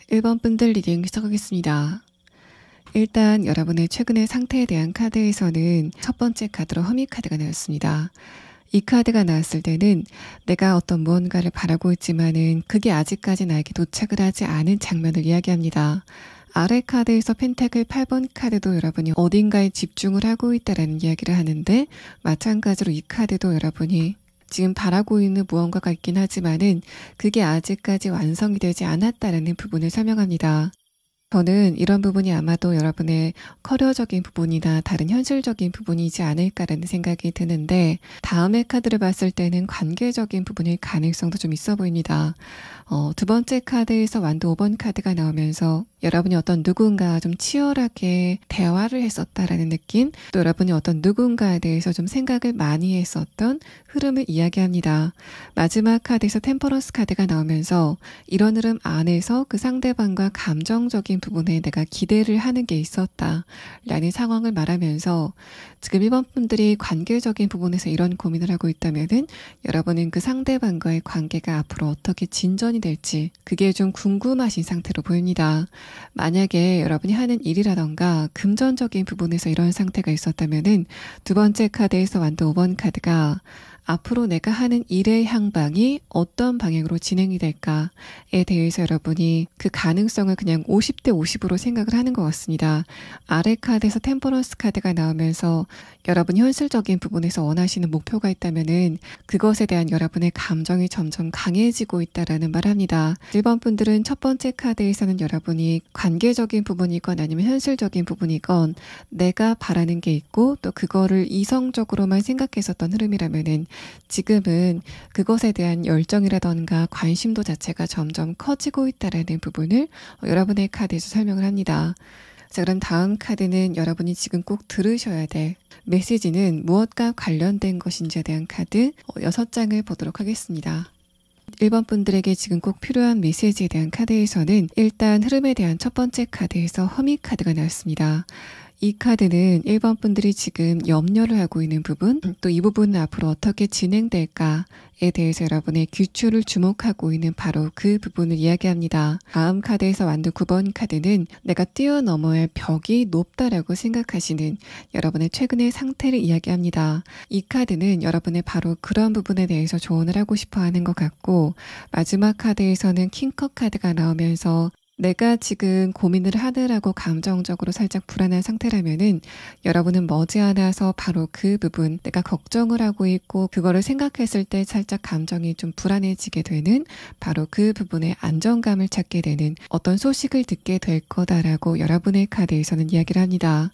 1번 분들 리딩 시작하겠습니다. 일단 여러분의 최근의 상태에 대한 카드에서는 첫 번째 카드로 허미 카드가 나왔습니다. 이 카드가 나왔을 때는 내가 어떤 무언가를 바라고 있지만은 그게 아직까지 나에게 도착을 하지 않은 장면을 이야기합니다. 아래 카드에서 펜타클 8번 카드도 여러분이 어딘가에 집중을 하고 있다라는 이야기를 하는데, 마찬가지로 이 카드도 여러분이 지금 바라고 있는 무언가가 있긴 하지만은 그게 아직까지 완성이 되지 않았다라는 부분을 설명합니다. 저는 이런 부분이 아마도 여러분의 커리어적인 부분이나 다른 현실적인 부분이지 않을까라는 생각이 드는데, 다음의 카드를 봤을 때는 관계적인 부분일 가능성도 좀 있어 보입니다. 두 번째 카드에서 완도 5번 카드가 나오면서 여러분이 어떤 누군가와 좀 치열하게 대화를 했었다라는 느낌, 또 여러분이 어떤 누군가에 대해서 좀 생각을 많이 했었던 흐름을 이야기합니다. 마지막 카드에서 템퍼런스 카드가 나오면서 이런 흐름 안에서 그 상대방과 감정적인 부분에 내가 기대를 하는 게 있었다 라는 상황을 말하면서, 지금 1번 분들이 관계적인 부분에서 이런 고민을 하고 있다면은 여러분은 그 상대방과의 관계가 앞으로 어떻게 진전이 될지 그게 좀 궁금하신 상태로 보입니다. 만약에 여러분이 하는 일이라던가 금전적인 부분에서 이런 상태가 있었다면은 두 번째 카드에서 완도 5번 카드가 앞으로 내가 하는 일의 향방이 어떤 방향으로 진행이 될까에 대해서 여러분이 그 가능성을 그냥 50대 50으로 생각을 하는 것 같습니다. 아래 카드에서 템퍼런스 카드가 나오면서 여러분이 현실적인 부분에서 원하시는 목표가 있다면은 그것에 대한 여러분의 감정이 점점 강해지고 있다라는 말을 합니다. 1번 분들은 첫 번째 카드에서는 여러분이 관계적인 부분이건 아니면 현실적인 부분이건 내가 바라는 게 있고 또 그거를 이성적으로만 생각했었던 흐름이라면은 지금은 그것에 대한 열정이라던가 관심도 자체가 점점 커지고 있다라는 부분을 여러분의 카드에서 설명을 합니다. 자, 그럼 다음 카드는 여러분이 지금 꼭 들으셔야 될 메시지는 무엇과 관련된 것인지에 대한 카드 6장을 보도록 하겠습니다. 1번 분들에게 지금 꼭 필요한 메시지에 대한 카드에서는 일단 흐름에 대한 첫 번째 카드에서 허미 카드가 나왔습니다. 이 카드는 1번 분들이 지금 염려를 하고 있는 부분, 또 이 부분은 앞으로 어떻게 진행될까에 대해서 여러분의 귀추를 주목하고 있는 바로 그 부분을 이야기합니다. 다음 카드에서 완도 9번 카드는 내가 뛰어넘어야 할 벽이 높다라고 생각하시는 여러분의 최근의 상태를 이야기합니다. 이 카드는 여러분의 바로 그런 부분에 대해서 조언을 하고 싶어 하는 것 같고, 마지막 카드에서는 킹컵 카드가 나오면서 내가 지금 고민을 하느라고 감정적으로 살짝 불안한 상태라면은 여러분은 머지않아서 바로 그 부분, 내가 걱정을 하고 있고 그거를 생각했을 때 살짝 감정이 좀 불안해지게 되는 바로 그 부분에 안정감을 찾게 되는 어떤 소식을 듣게 될 거다라고 여러분의 카드에서는 이야기를 합니다.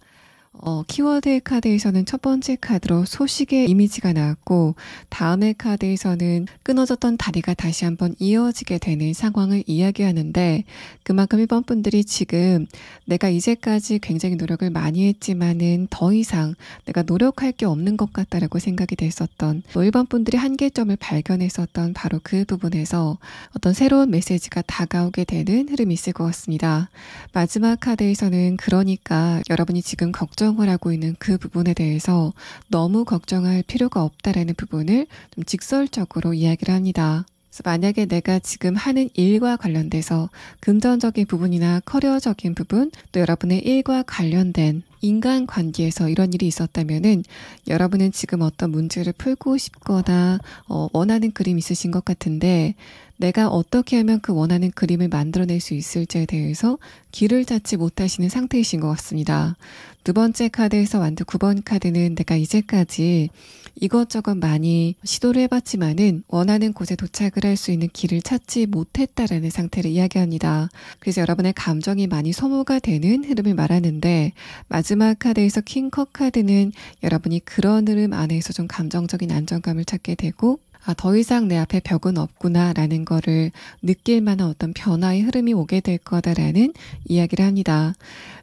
키워드 카드에서는 첫 번째 카드로 소식의 이미지가 나왔고 다음의 카드에서는 끊어졌던 다리가 다시 한번 이어지게 되는 상황을 이야기하는데 그만큼 1번 분들이 지금 내가 이제까지 굉장히 노력을 많이 했지만은 더 이상 내가 노력할 게 없는 것 같다라고 생각이 됐었던 또 1번 분들이 한계점을 발견했었던 바로 그 부분에서 어떤 새로운 메시지가 다가오게 되는 흐름이 있을 것 같습니다. 마지막 카드에서는 그러니까 여러분이 지금 걱정을 하고 있는 그 부분에 대해서 너무 걱정할 필요가 없다라는 부분을 좀 직설적으로 이야기를 합니다. 그래서 만약에 내가 지금 하는 일과 관련돼서 금전적인 부분이나 커리어적인 부분, 또 여러분의 일과 관련된 인간관계에서 이런 일이 있었다면은 여러분은 지금 어떤 문제를 풀고 싶거나 원하는 그림이 있으신 것 같은데 내가 어떻게 하면 그 원하는 그림을 만들어낼 수 있을지에 대해서 길을 찾지 못하시는 상태이신 것 같습니다. 두 번째 카드에서 완두 9번 카드는 내가 이제까지 이것저것 많이 시도를 해봤지만은 원하는 곳에 도착을 할 수 있는 길을 찾지 못했다라는 상태를 이야기합니다. 그래서 여러분의 감정이 많이 소모가 되는 흐름을 말하는데 마지막 카드에서 킹컵 카드는 여러분이 그런 흐름 안에서 좀 감정적인 안정감을 찾게 되고 더 이상 내 앞에 벽은 없구나 라는 거를 느낄 만한 어떤 변화의 흐름이 오게 될 거다라는 이야기를 합니다.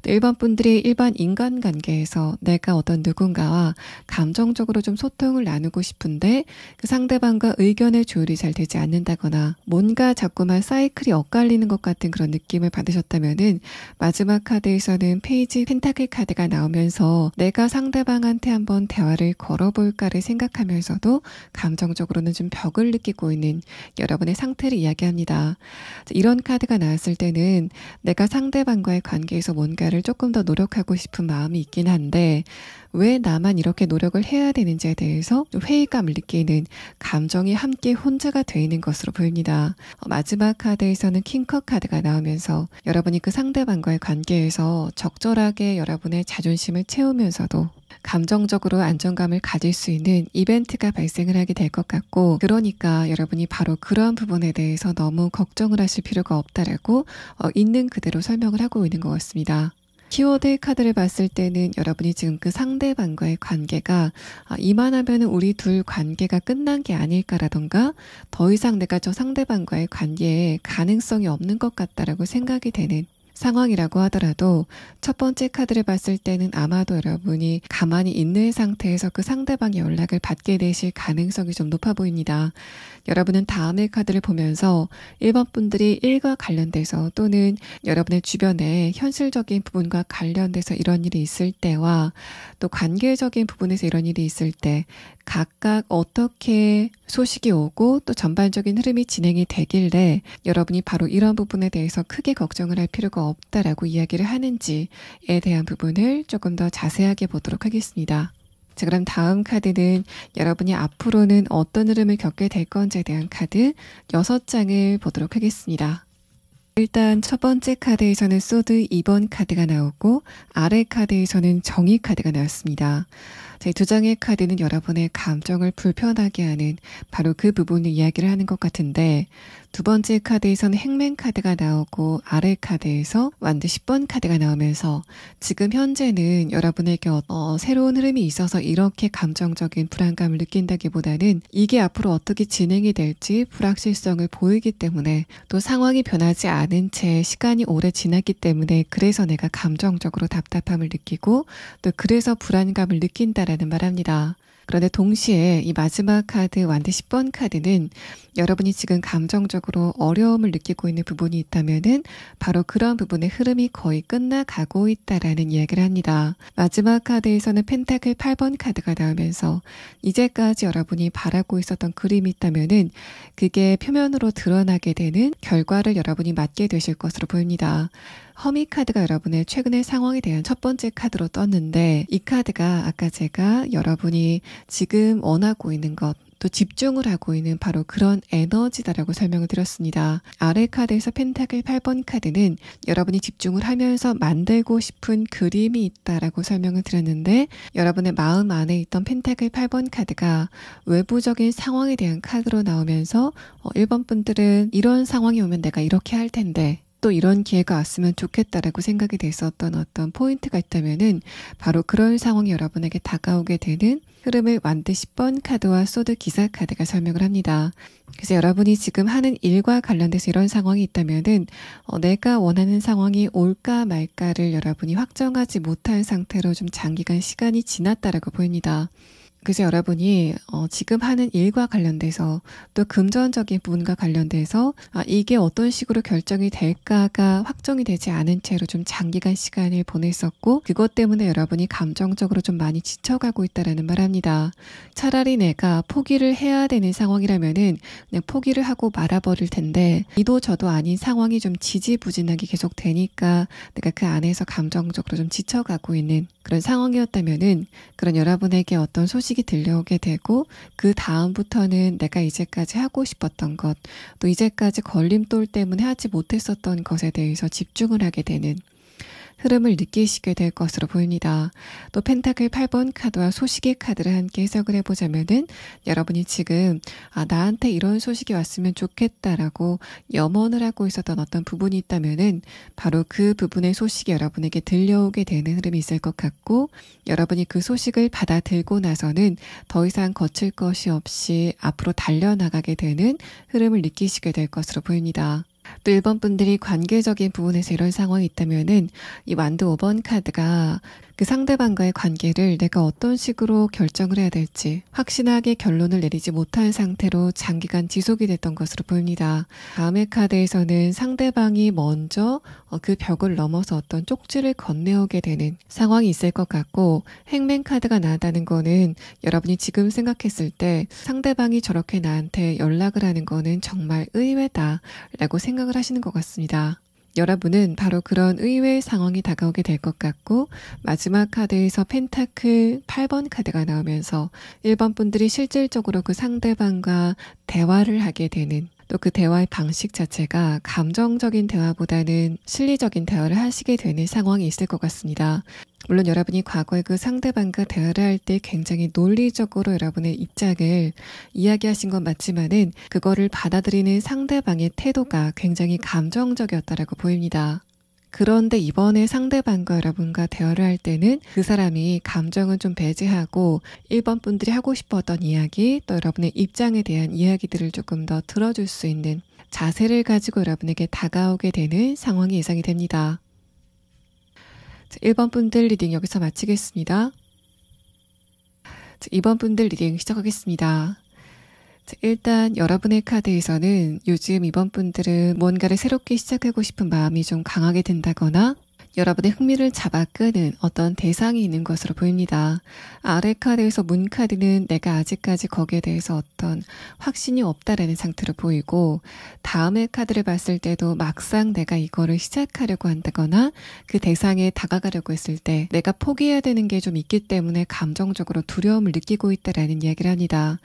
1번 분들이 일반 인간관계에서 내가 어떤 누군가와 감정적으로 좀 소통을 나누고 싶은데 그 상대방과 의견의 조율이 잘 되지 않는다거나 뭔가 자꾸만 사이클이 엇갈리는 것 같은 그런 느낌을 받으셨다면은 마지막 카드에서는 페이지 펜타클 카드가 나오면서 내가 상대방한테 한번 대화를 걸어볼까를 생각하면서도 감정적으로는 좀 벽을 느끼고 있는 여러분의 상태를 이야기합니다. 이런 카드가 나왔을 때는 내가 상대방과의 관계에서 뭔가를 조금 더 노력하고 싶은 마음이 있긴 한데 왜 나만 이렇게 노력을 해야 되는지에 대해서 좀 회의감을 느끼는 감정이 함께 혼재가 되어 있는 것으로 보입니다. 마지막 카드에서는 킹컵 카드가 나오면서 여러분이 그 상대방과의 관계에서 적절하게 여러분의 자존심을 채우면서도 감정적으로 안정감을 가질 수 있는 이벤트가 발생을 하게 될 것 같고 그러니까 여러분이 바로 그런 부분에 대해서 너무 걱정을 하실 필요가 없다라고 있는 그대로 설명을 하고 있는 것 같습니다. 키워드 카드를 봤을 때는 여러분이 지금 그 상대방과의 관계가 이만하면 우리 둘 관계가 끝난 게 아닐까라던가 더 이상 내가 저 상대방과의 관계에 가능성이 없는 것 같다라고 생각이 되는 상황이라고 하더라도 첫 번째 카드를 봤을 때는 아마도 여러분이 가만히 있는 상태에서 그 상대방의 연락을 받게 되실 가능성이 좀 높아 보입니다. 여러분은 다음의 카드를 보면서 1번 분들이 일과 관련돼서 또는 여러분의 주변에 현실적인 부분과 관련돼서 이런 일이 있을 때와 또 관계적인 부분에서 이런 일이 있을 때 각각 어떻게 소식이 오고 또 전반적인 흐름이 진행이 되길래 여러분이 바로 이런 부분에 대해서 크게 걱정을 할 필요가 없다라고 이야기를 하는지에 대한 부분을 조금 더 자세하게 보도록 하겠습니다. 자, 그럼 다음 카드는 여러분이 앞으로는 어떤 흐름을 겪게 될 건지에 대한 카드 6장을 보도록 하겠습니다. 일단 첫 번째 카드에서는 소드 2번 카드가 나오고 아래 카드에서는 정의 카드가 나왔습니다. 이 두 장의 카드는 여러분의 감정을 불편하게 하는 바로 그 부분을 이야기를 하는 것 같은데 두 번째 카드에서는 행맨 카드가 나오고 아래 카드에서 완드 10번 카드가 나오면서 지금 현재는 여러분에게 새로운 흐름이 있어서 이렇게 감정적인 불안감을 느낀다기보다는 이게 앞으로 어떻게 진행이 될지 불확실성을 보이기 때문에 또 상황이 변하지 않은 채 시간이 오래 지났기 때문에 그래서 내가 감정적으로 답답함을 느끼고 또 그래서 불안감을 느낀다라는 말합니다. 그런데 동시에 이 마지막 카드 완드 10번 카드는 여러분이 지금 감정적으로 어려움을 느끼고 있는 부분이 있다면은 바로 그런 부분의 흐름이 거의 끝나가고 있다라는 이야기를 합니다. 마지막 카드에서는 펜타클 8번 카드가 나오면서 이제까지 여러분이 바라고 있었던 그림이 있다면은 그게 표면으로 드러나게 되는 결과를 여러분이 맞게 되실 것으로 보입니다. 허미 카드가 여러분의 최근의 상황에 대한 첫 번째 카드로 떴는데 이 카드가 아까 제가 여러분이 지금 원하고 있는 것 또 집중을 하고 있는 바로 그런 에너지다라고 설명을 드렸습니다. 아래 카드에서 펜타클 8번 카드는 여러분이 집중을 하면서 만들고 싶은 그림이 있다라고 설명을 드렸는데 여러분의 마음 안에 있던 펜타클 8번 카드가 외부적인 상황에 대한 카드로 나오면서 1번 분들은 이런 상황이 오면 내가 이렇게 할 텐데 또 이런 기회가 왔으면 좋겠다라고 생각이 됐었던 어떤 포인트가 있다면은 바로 그런 상황이 여러분에게 다가오게 되는 흐름을 완드 10번 카드와 소드 기사 카드가 설명을 합니다. 그래서 여러분이 지금 하는 일과 관련돼서 이런 상황이 있다면은 내가 원하는 상황이 올까 말까를 여러분이 확정하지 못한 상태로 좀 장기간 시간이 지났다라고 보입니다. 그래서 여러분이 지금 하는 일과 관련돼서 또 금전적인 부분과 관련돼서 이게 어떤 식으로 결정이 될까가 확정이 되지 않은 채로 좀 장기간 시간을 보냈었고 그것 때문에 여러분이 감정적으로 좀 많이 지쳐가고 있다라는 말합니다. 차라리 내가 포기를 해야 되는 상황이라면은 그냥 포기를 하고 말아버릴 텐데 이도 저도 아닌 상황이 좀 지지부진하게 계속 되니까 내가 그 안에서 감정적으로 좀 지쳐가고 있는 그런 상황이었다면은 그런 여러분에게 어떤 소식이 들려오게 되고 그 다음부터는 내가 이제까지 하고 싶었던 것, 또 이제까지 걸림돌 때문에 하지 못했었던 것에 대해서 집중을 하게 되는 흐름을 느끼시게 될 것으로 보입니다. 또 펜타클 8번 카드와 소식의 카드를 함께 해석을 해보자면은 여러분이 지금 나한테 이런 소식이 왔으면 좋겠다라고 염원을 하고 있었던 어떤 부분이 있다면은 바로 그 부분의 소식이 여러분에게 들려오게 되는 흐름이 있을 것 같고 여러분이 그 소식을 받아들고 나서는 더 이상 거칠 것이 없이 앞으로 달려나가게 되는 흐름을 느끼시게 될 것으로 보입니다. 또 1번 분들이 관계적인 부분에서 이런 상황이 있다면은 이 완드 5번 카드가 그 상대방과의 관계를 내가 어떤 식으로 결정을 해야 될지 확신하게 결론을 내리지 못한 상태로 장기간 지속이 됐던 것으로 보입니다. 다음의 카드에서는 상대방이 먼저 그 벽을 넘어서 어떤 쪽지를 건네오게 되는 상황이 있을 것 같고 행맨 카드가 나왔다는 거는 여러분이 지금 생각했을 때 상대방이 저렇게 나한테 연락을 하는 거는 정말 의외다 라고 생각을 하시는 것 같습니다. 여러분은 바로 그런 의외의 상황이 다가오게 될 것 같고 마지막 카드에서 펜타클 8번 카드가 나오면서 1번 분들이 실질적으로 그 상대방과 대화를 하게 되는 또 그 대화의 방식 자체가 감정적인 대화보다는 실리적인 대화를 하시게 되는 상황이 있을 것 같습니다. 물론 여러분이 과거에 그 상대방과 대화를 할 때 굉장히 논리적으로 여러분의 입장을 이야기하신 건 맞지만은 그거를 받아들이는 상대방의 태도가 굉장히 감정적이었다라고 보입니다. 그런데 이번에 상대방과 여러분과 대화를 할 때는 그 사람이 감정은 좀 배제하고 1번 분들이 하고 싶었던 이야기 또 여러분의 입장에 대한 이야기들을 조금 더 들어줄 수 있는 자세를 가지고 여러분에게 다가오게 되는 상황이 예상이 됩니다. 1번 분들 리딩 여기서 마치겠습니다. 2번 분들 리딩 시작하겠습니다. 일단 여러분의 카드에서는 요즘 이번 분들은 뭔가를 새롭게 시작하고 싶은 마음이 좀 강하게 된다거나 여러분의 흥미를 잡아 끄는 어떤 대상이 있는 것으로 보입니다. 아래 카드에서 문 카드는 내가 아직까지 거기에 대해서 어떤 확신이 없다라는 상태로 보이고 다음의 카드를 봤을 때도 막상 내가 이거를 시작하려고 한다거나 그 대상에 다가가려고 했을 때 내가 포기해야 되는 게 좀 있기 때문에 감정적으로 두려움을 느끼고 있다라는 이야기를 합니다.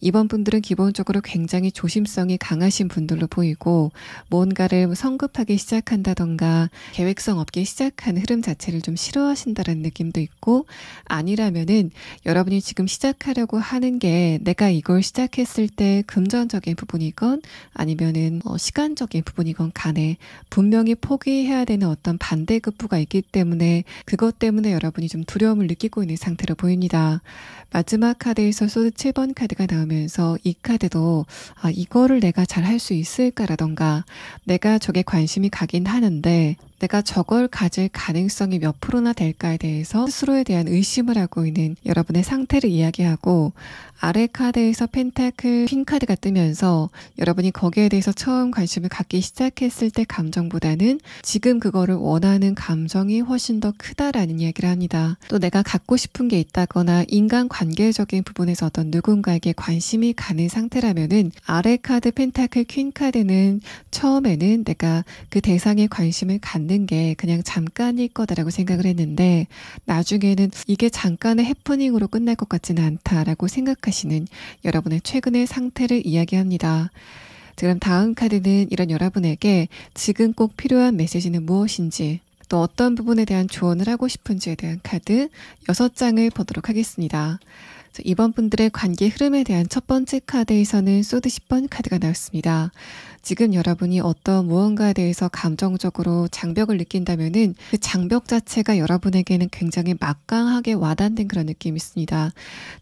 이번 분들은 기본적으로 굉장히 조심성이 강하신 분들로 보이고 뭔가를 성급하게 시작한다던가 계획성 없게 시작하는 흐름 자체를 좀 싫어하신다는 느낌도 있고 아니라면은 여러분이 지금 시작하려고 하는 게 내가 이걸 시작했을 때 금전적인 부분이건 아니면은 시간적인 부분이건 간에 분명히 포기해야 되는 어떤 반대급부가 있기 때문에 그것 때문에 여러분이 좀 두려움을 느끼고 있는 상태로 보입니다. 마지막 카드에서 소드 7번 카드가 나오면서 이 카드도 이거를 내가 잘 할 수 있을까라던가 내가 저게 관심이 가긴 하는데 내가 저걸 가질 가능성이 몇 프로나 될까에 대해서 스스로에 대한 의심을 하고 있는 여러분의 상태를 이야기하고 아래 카드에서 펜타클 퀸 카드가 뜨면서 여러분이 거기에 대해서 처음 관심을 갖기 시작했을 때 감정보다는 지금 그거를 원하는 감정이 훨씬 더 크다라는 이야기를 합니다. 또 내가 갖고 싶은 게 있다거나 인간관계적인 부분에서 어떤 누군가에게 관심이 가는 상태라면은 아래 카드 펜타클 퀸 카드는 처음에는 내가 그 대상에 관심을 갖는 게 그냥 잠깐일 거다라고 생각을 했는데 나중에는 이게 잠깐의 해프닝으로 끝날 것 같지는 않다라고 생각하시는 여러분의 최근의 상태를 이야기합니다. 그럼 다음 카드는 이런 여러분에게 지금 꼭 필요한 메시지는 무엇인지 또 어떤 부분에 대한 조언을 하고 싶은지에 대한 카드 6장을 보도록 하겠습니다. 이번 분들의 관계 흐름에 대한 첫 번째 카드에서는 소드 10번 카드가 나왔습니다. 지금 여러분이 어떤 무언가에 대해서 감정적으로 장벽을 느낀다면은 그 장벽 자체가 여러분에게는 굉장히 막강하게 와닿는 그런 느낌이 있습니다.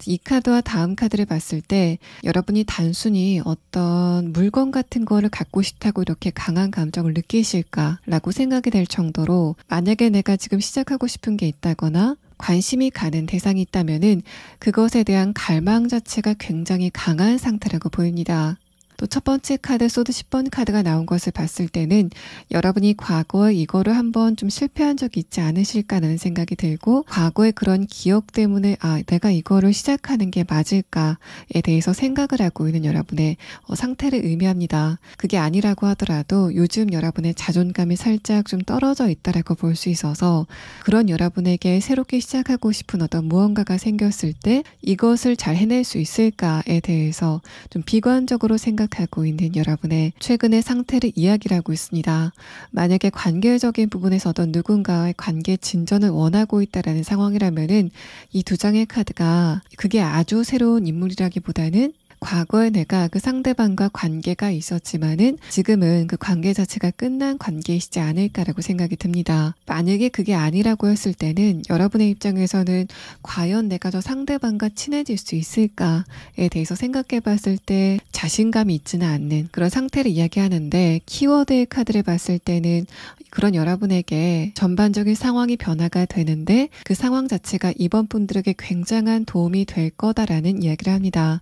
이 카드와 다음 카드를 봤을 때 여러분이 단순히 어떤 물건 같은 거를 갖고 싶다고 이렇게 강한 감정을 느끼실까라고 생각이 될 정도로, 만약에 내가 지금 시작하고 싶은 게 있다거나 관심이 가는 대상이 있다면은 그것에 대한 갈망 자체가 굉장히 강한 상태라고 보입니다. 또 첫 번째 카드 소드 10번 카드가 나온 것을 봤을 때는 여러분이 과거에 이거를 한번 좀 실패한 적이 있지 않으실까라는 생각이 들고, 과거의 그런 기억 때문에 내가 이거를 시작하는 게 맞을까에 대해서 생각을 하고 있는 여러분의 상태를 의미합니다. 그게 아니라고 하더라도 요즘 여러분의 자존감이 살짝 좀 떨어져 있다라고 볼 수 있어서, 그런 여러분에게 새롭게 시작하고 싶은 어떤 무언가가 생겼을 때 이것을 잘 해낼 수 있을까에 대해서 좀 비관적으로 생각하고 있는 여러분의 최근의 상태를 이야기를 하고 있습니다. 만약에 관계적인 부분에서 어떤 누군가와의 관계 진전을 원하고 있다라는 상황이라면은 이 두 장의 카드가 그게 아주 새로운 인물이라기보다는 과거에 내가 그 상대방과 관계가 있었지만은 지금은 그 관계 자체가 끝난 관계이시지 않을까라고 생각이 듭니다. 만약에 그게 아니라고 했을 때는 여러분의 입장에서는 과연 내가 저 상대방과 친해질 수 있을까에 대해서 생각해 봤을 때 자신감이 있지는 않는 그런 상태를 이야기하는데, 키워드의 카드를 봤을 때는 그런 여러분에게 전반적인 상황이 변화가 되는데 그 상황 자체가 이번 분들에게 굉장한 도움이 될 거다라는 이야기를 합니다.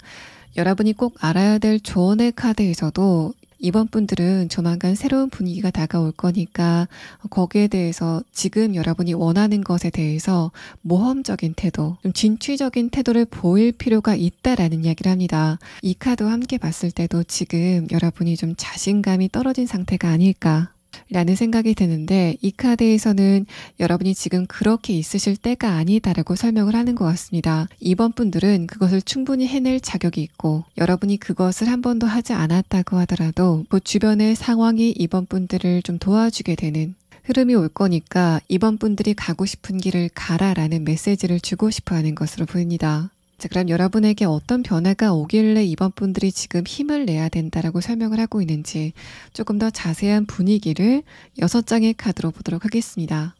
여러분이 꼭 알아야 될 조언의 카드에서도 이번 분들은 조만간 새로운 분위기가 다가올 거니까 거기에 대해서 지금 여러분이 원하는 것에 대해서 모험적인 태도, 좀 진취적인 태도를 보일 필요가 있다라는 이야기를 합니다. 이 카드와 함께 봤을 때도 지금 여러분이 좀 자신감이 떨어진 상태가 아닐까 라는 생각이 드는데, 이 카드에서는 여러분이 지금 그렇게 있으실 때가 아니다라고 설명을 하는 것 같습니다. 이번 분들은 그것을 충분히 해낼 자격이 있고, 여러분이 그것을 한 번도 하지 않았다고 하더라도 그 주변의 상황이 이번 분들을 좀 도와주게 되는 흐름이 올 거니까 이번 분들이 가고 싶은 길을 가라라는 메시지를 주고 싶어 하는 것으로 보입니다. 자, 그럼 여러분에게 어떤 변화가 오길래 이번 분들이 지금 힘을 내야 된다라고 설명을 하고 있는지 조금 더 자세한 분위기를 6장의 카드로 보도록 하겠습니다.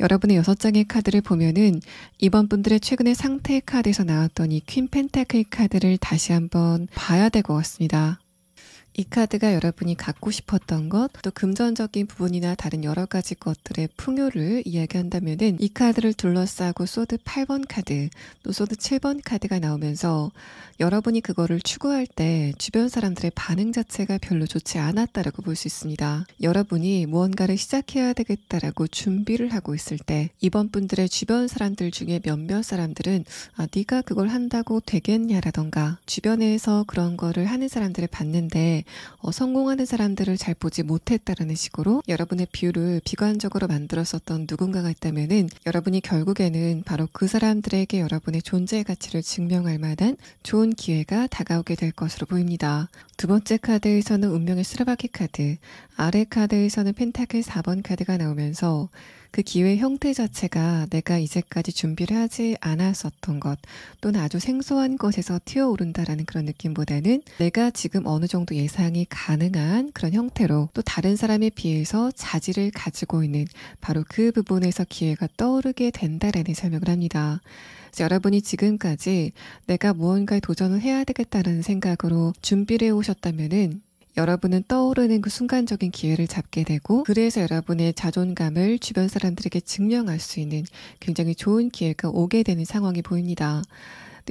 여러분의 6장의 카드를 보면은 이번 분들의 최근의 상태 카드에서 나왔던 이 퀸 펜타클 카드를 다시 한번 봐야 될 것 같습니다. 이 카드가 여러분이 갖고 싶었던 것, 또 금전적인 부분이나 다른 여러 가지 것들의 풍요를 이야기한다면은 이 카드를 둘러싸고 소드 8번 카드, 또 소드 7번 카드가 나오면서 여러분이 그거를 추구할 때 주변 사람들의 반응 자체가 별로 좋지 않았다라고 볼 수 있습니다. 여러분이 무언가를 시작해야 되겠다라고 준비를 하고 있을 때 이번 분들의 주변 사람들 중에 몇몇 사람들은 네가 그걸 한다고 되겠냐라던가, 주변에서 그런 거를 하는 사람들을 봤는데 성공하는 사람들을 잘 보지 못했다라는 식으로 여러분의 뷰를 비관적으로 만들었었던 누군가가 있다면은 여러분이 결국에는 바로 그 사람들에게 여러분의 존재의 가치를 증명할 만한 좋은 기회가 다가오게 될 것으로 보입니다. 두 번째 카드에서는 운명의 수레바퀴 카드, 아래 카드에서는 펜타클 4번 카드가 나오면서 그 기회의 형태 자체가 내가 이제까지 준비를 하지 않았었던 것, 또는 아주 생소한 것에서 튀어오른다라는 그런 느낌보다는 내가 지금 어느 정도 예상이 가능한 그런 형태로, 또 다른 사람에 비해서 자질을 가지고 있는 바로 그 부분에서 기회가 떠오르게 된다라는 설명을 합니다. 그래서 여러분이 지금까지 내가 무언가에 도전을 해야 되겠다는 생각으로 준비를 해오셨다면은 여러분은 떠오르는 그 순간적인 기회를 잡게 되고, 그래서 여러분의 자존감을 주변 사람들에게 증명할 수 있는 굉장히 좋은 기회가 오게 되는 상황이 보입니다.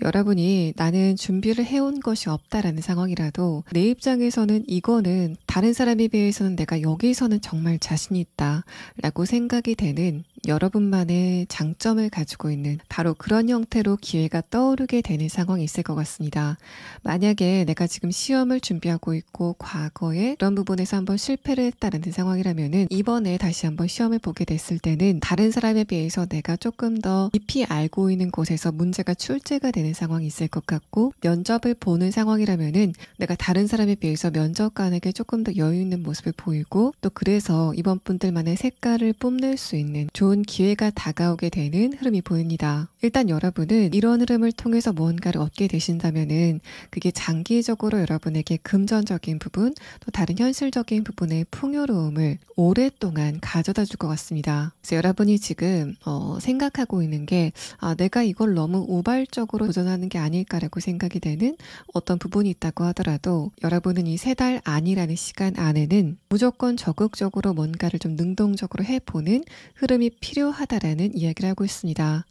여러분이 나는 준비를 해온 것이 없다라는 상황이라도 내 입장에서는 이거는 다른 사람에 비해서는 내가 여기서는 정말 자신이 있다 라고 생각이 되는 여러분만의 장점을 가지고 있는 바로 그런 형태로 기회가 떠오르게 되는 상황이 있을 것 같습니다. 만약에 내가 지금 시험을 준비하고 있고 과거에 그런 부분에서 한번 실패를 했다는 상황이라면은 이번에 다시 한번 시험을 보게 됐을 때는 다른 사람에 비해서 내가 조금 더 깊이 알고 있는 곳에서 문제가 출제가 되는 되는 상황이 있을 것 같고, 면접을 보는 상황이라면은 내가 다른 사람에 비해서 면접관에게 조금 더 여유 있는 모습을 보이고, 또 그래서 이번 분들만의 색깔을 뽐낼 수 있는 좋은 기회가 다가오게 되는 흐름이 보입니다. 일단 여러분은 이런 흐름을 통해서 무언가를 얻게 되신다면은 그게 장기적으로 여러분에게 금전적인 부분, 또 다른 현실적인 부분의 풍요로움을 오랫동안 가져다 줄 것 같습니다. 그래서 여러분이 지금 생각하고 있는 게 내가 이걸 너무 우발적으로 도전하는 게 아닐까라고 생각이 되는 어떤 부분이 있다고 하더라도, 여러분은 이 3달 안이라는 시간 안에는 무조건 적극적으로 뭔가를 좀 능동적으로 해보는 흐름이 필요하다라는 이야기를 하고 있습니다.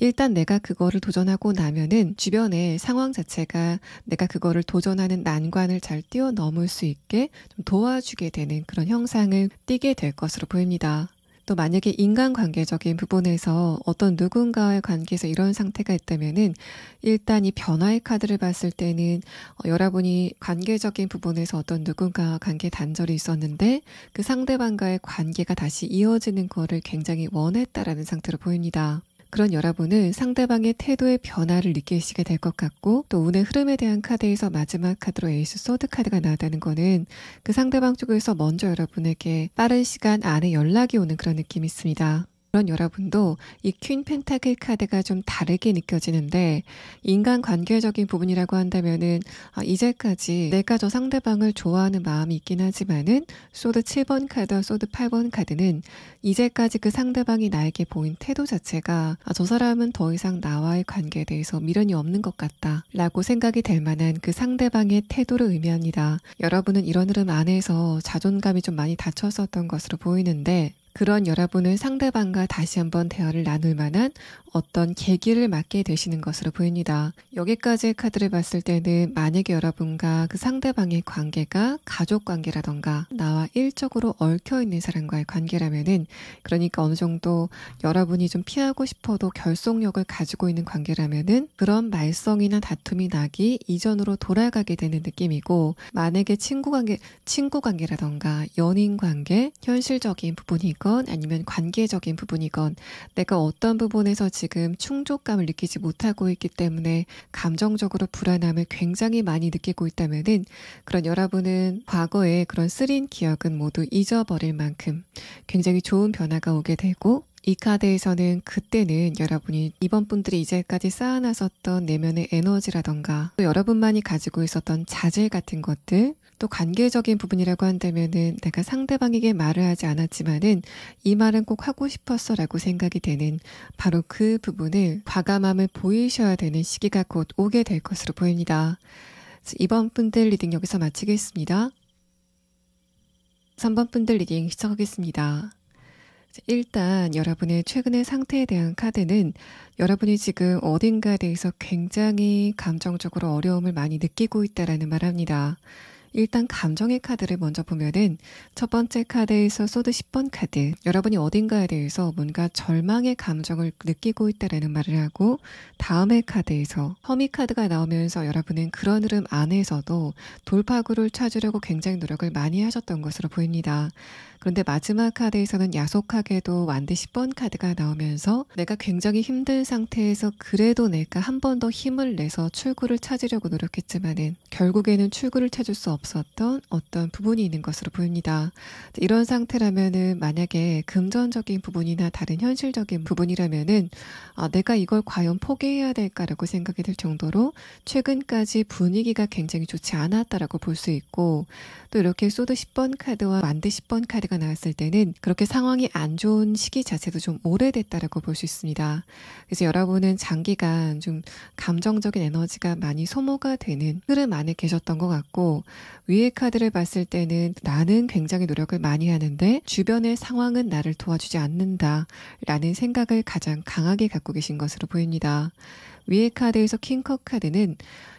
일단 내가 그거를 도전하고 나면은 주변의 상황 자체가 내가 그거를 도전하는 난관을 잘 뛰어넘을 수 있게 좀 도와주게 되는 그런 형상을 띠게 될 것으로 보입니다. 또 만약에 인간관계적인 부분에서 어떤 누군가와의 관계에서 이런 상태가 있다면은, 일단 이 변화의 카드를 봤을 때는 여러분이 관계적인 부분에서 어떤 누군가와 관계 단절이 있었는데 그 상대방과의 관계가 다시 이어지는 거를 굉장히 원했다라는 상태로 보입니다. 그런 여러분은 상대방의 태도의 변화를 느끼시게 될 것 같고, 또 운의 흐름에 대한 카드에서 마지막 카드로 에이스 소드 카드가 나왔다는 거는 그 상대방 쪽에서 먼저 여러분에게 빠른 시간 안에 연락이 오는 그런 느낌이 있습니다. 그런 여러분도 이 퀸 펜타클 카드가 좀 다르게 느껴지는데, 인간관계적인 부분이라고 한다면은 이제까지 내가 저 상대방을 좋아하는 마음이 있긴 하지만은 소드 7번 카드와 소드 8번 카드는 이제까지 그 상대방이 나에게 보인 태도 자체가 저 사람은 더 이상 나와의 관계에 대해서 미련이 없는 것 같다 라고 생각이 될 만한 그 상대방의 태도를 의미합니다. 여러분은 이런 흐름 안에서 자존감이 좀 많이 다쳤었던 것으로 보이는데, 그런 여러분은 상대방과 다시 한번 대화를 나눌 만한 어떤 계기를 맞게 되시는 것으로 보입니다. 여기까지의 카드를 봤을 때는 만약에 여러분과 그 상대방의 관계가 가족 관계라던가 나와 일적으로 얽혀있는 사람과의 관계라면은, 그러니까 어느 정도 여러분이 좀 피하고 싶어도 결속력을 가지고 있는 관계라면은 그런 말썽이나 다툼이 나기 이전으로 돌아가게 되는 느낌이고, 만약에 친구 관계라던가 연인 관계, 현실적인 부분이건 아니면 관계적인 부분이건 내가 어떤 부분에서 지금 충족감을 느끼지 못하고 있기 때문에 감정적으로 불안함을 굉장히 많이 느끼고 있다면은, 그런 여러분은 과거의 그런 쓰린 기억은 모두 잊어버릴 만큼 굉장히 좋은 변화가 오게 되고, 이 카드에서는 그때는 여러분이 이번 분들이 이제까지 쌓아놨었던 내면의 에너지라던가 또 여러분만이 가지고 있었던 자질 같은 것들, 또 관계적인 부분이라고 한다면은 내가 상대방에게 말을 하지 않았지만은 이 말은 꼭 하고 싶었어 라고 생각이 되는 바로 그 부분을 과감함을 보이셔야 되는 시기가 곧 오게 될 것으로 보입니다. 이번 분들 리딩 여기서 마치겠습니다. 3번 분들 리딩 시작하겠습니다. 일단 여러분의 최근의 상태에 대한 카드는 여러분이 지금 어딘가에 대해서 굉장히 감정적으로 어려움을 많이 느끼고 있다라는 말합니다. 일단 감정의 카드를 먼저 보면은 첫 번째 카드에서 소드 10번 카드, 여러분이 어딘가에 대해서 뭔가 절망의 감정을 느끼고 있다라는 말을 하고, 다음의 카드에서 허미 카드가 나오면서 여러분은 그런 흐름 안에서도 돌파구를 찾으려고 굉장히 노력을 많이 하셨던 것으로 보입니다. 그런데 마지막 카드에서는 야속하게도 완드 10번 카드가 나오면서 내가 굉장히 힘든 상태에서 그래도 내가 한 번 더 힘을 내서 출구를 찾으려고 노력했지만은 결국에는 출구를 찾을 수 없었던 어떤 부분이 있는 것으로 보입니다. 이런 상태라면은 만약에 금전적인 부분이나 다른 현실적인 부분이라면은 내가 이걸 과연 포기해야 될까라고 생각이 들 정도로 최근까지 분위기가 굉장히 좋지 않았다라고 볼 수 있고, 또 이렇게 소드 10번 카드와 완드 10번 카드가 나왔을 때는 그렇게 상황이 안 좋은 시기 자체도 좀 오래됐다라고 볼 수 있습니다. 그래서 여러분은 장기간 좀 감정적인 에너지가 많이 소모가 되는 흐름 안에 계셨던 것 같고, 위의 카드를 봤을 때는 나는 굉장히 노력을 많이 하는데 주변의 상황은 나를 도와주지 않는다 라는 생각을 가장 강하게 갖고 계신 것으로 보입니다. 위의 카드에서 킹컵 카드는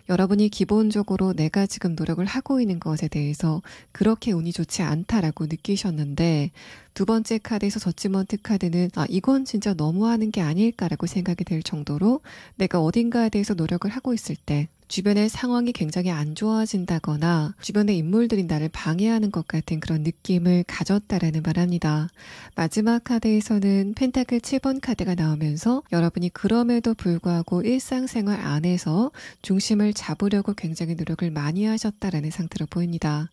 여러분이 기본적으로 내가 지금 노력을 하고 있는 것에 대해서 그렇게 운이 좋지 않다라고 느끼셨는데, 두 번째 카드에서 저지먼트 카드는 이건 진짜 너무하는 게 아닐까라고 생각이 될 정도로 내가 어딘가에 대해서 노력을 하고 있을 때 주변의 상황이 굉장히 안 좋아진다거나 주변의 인물들이 나를 방해하는 것 같은 그런 느낌을 가졌다라는 말합니다. 마지막 카드에서는 펜타클 7번 카드가 나오면서 여러분이 그럼에도 불구하고 일상생활 안에서 중심을 잡으려고 굉장히 노력을 많이 하셨다라는 상태로 보입니다.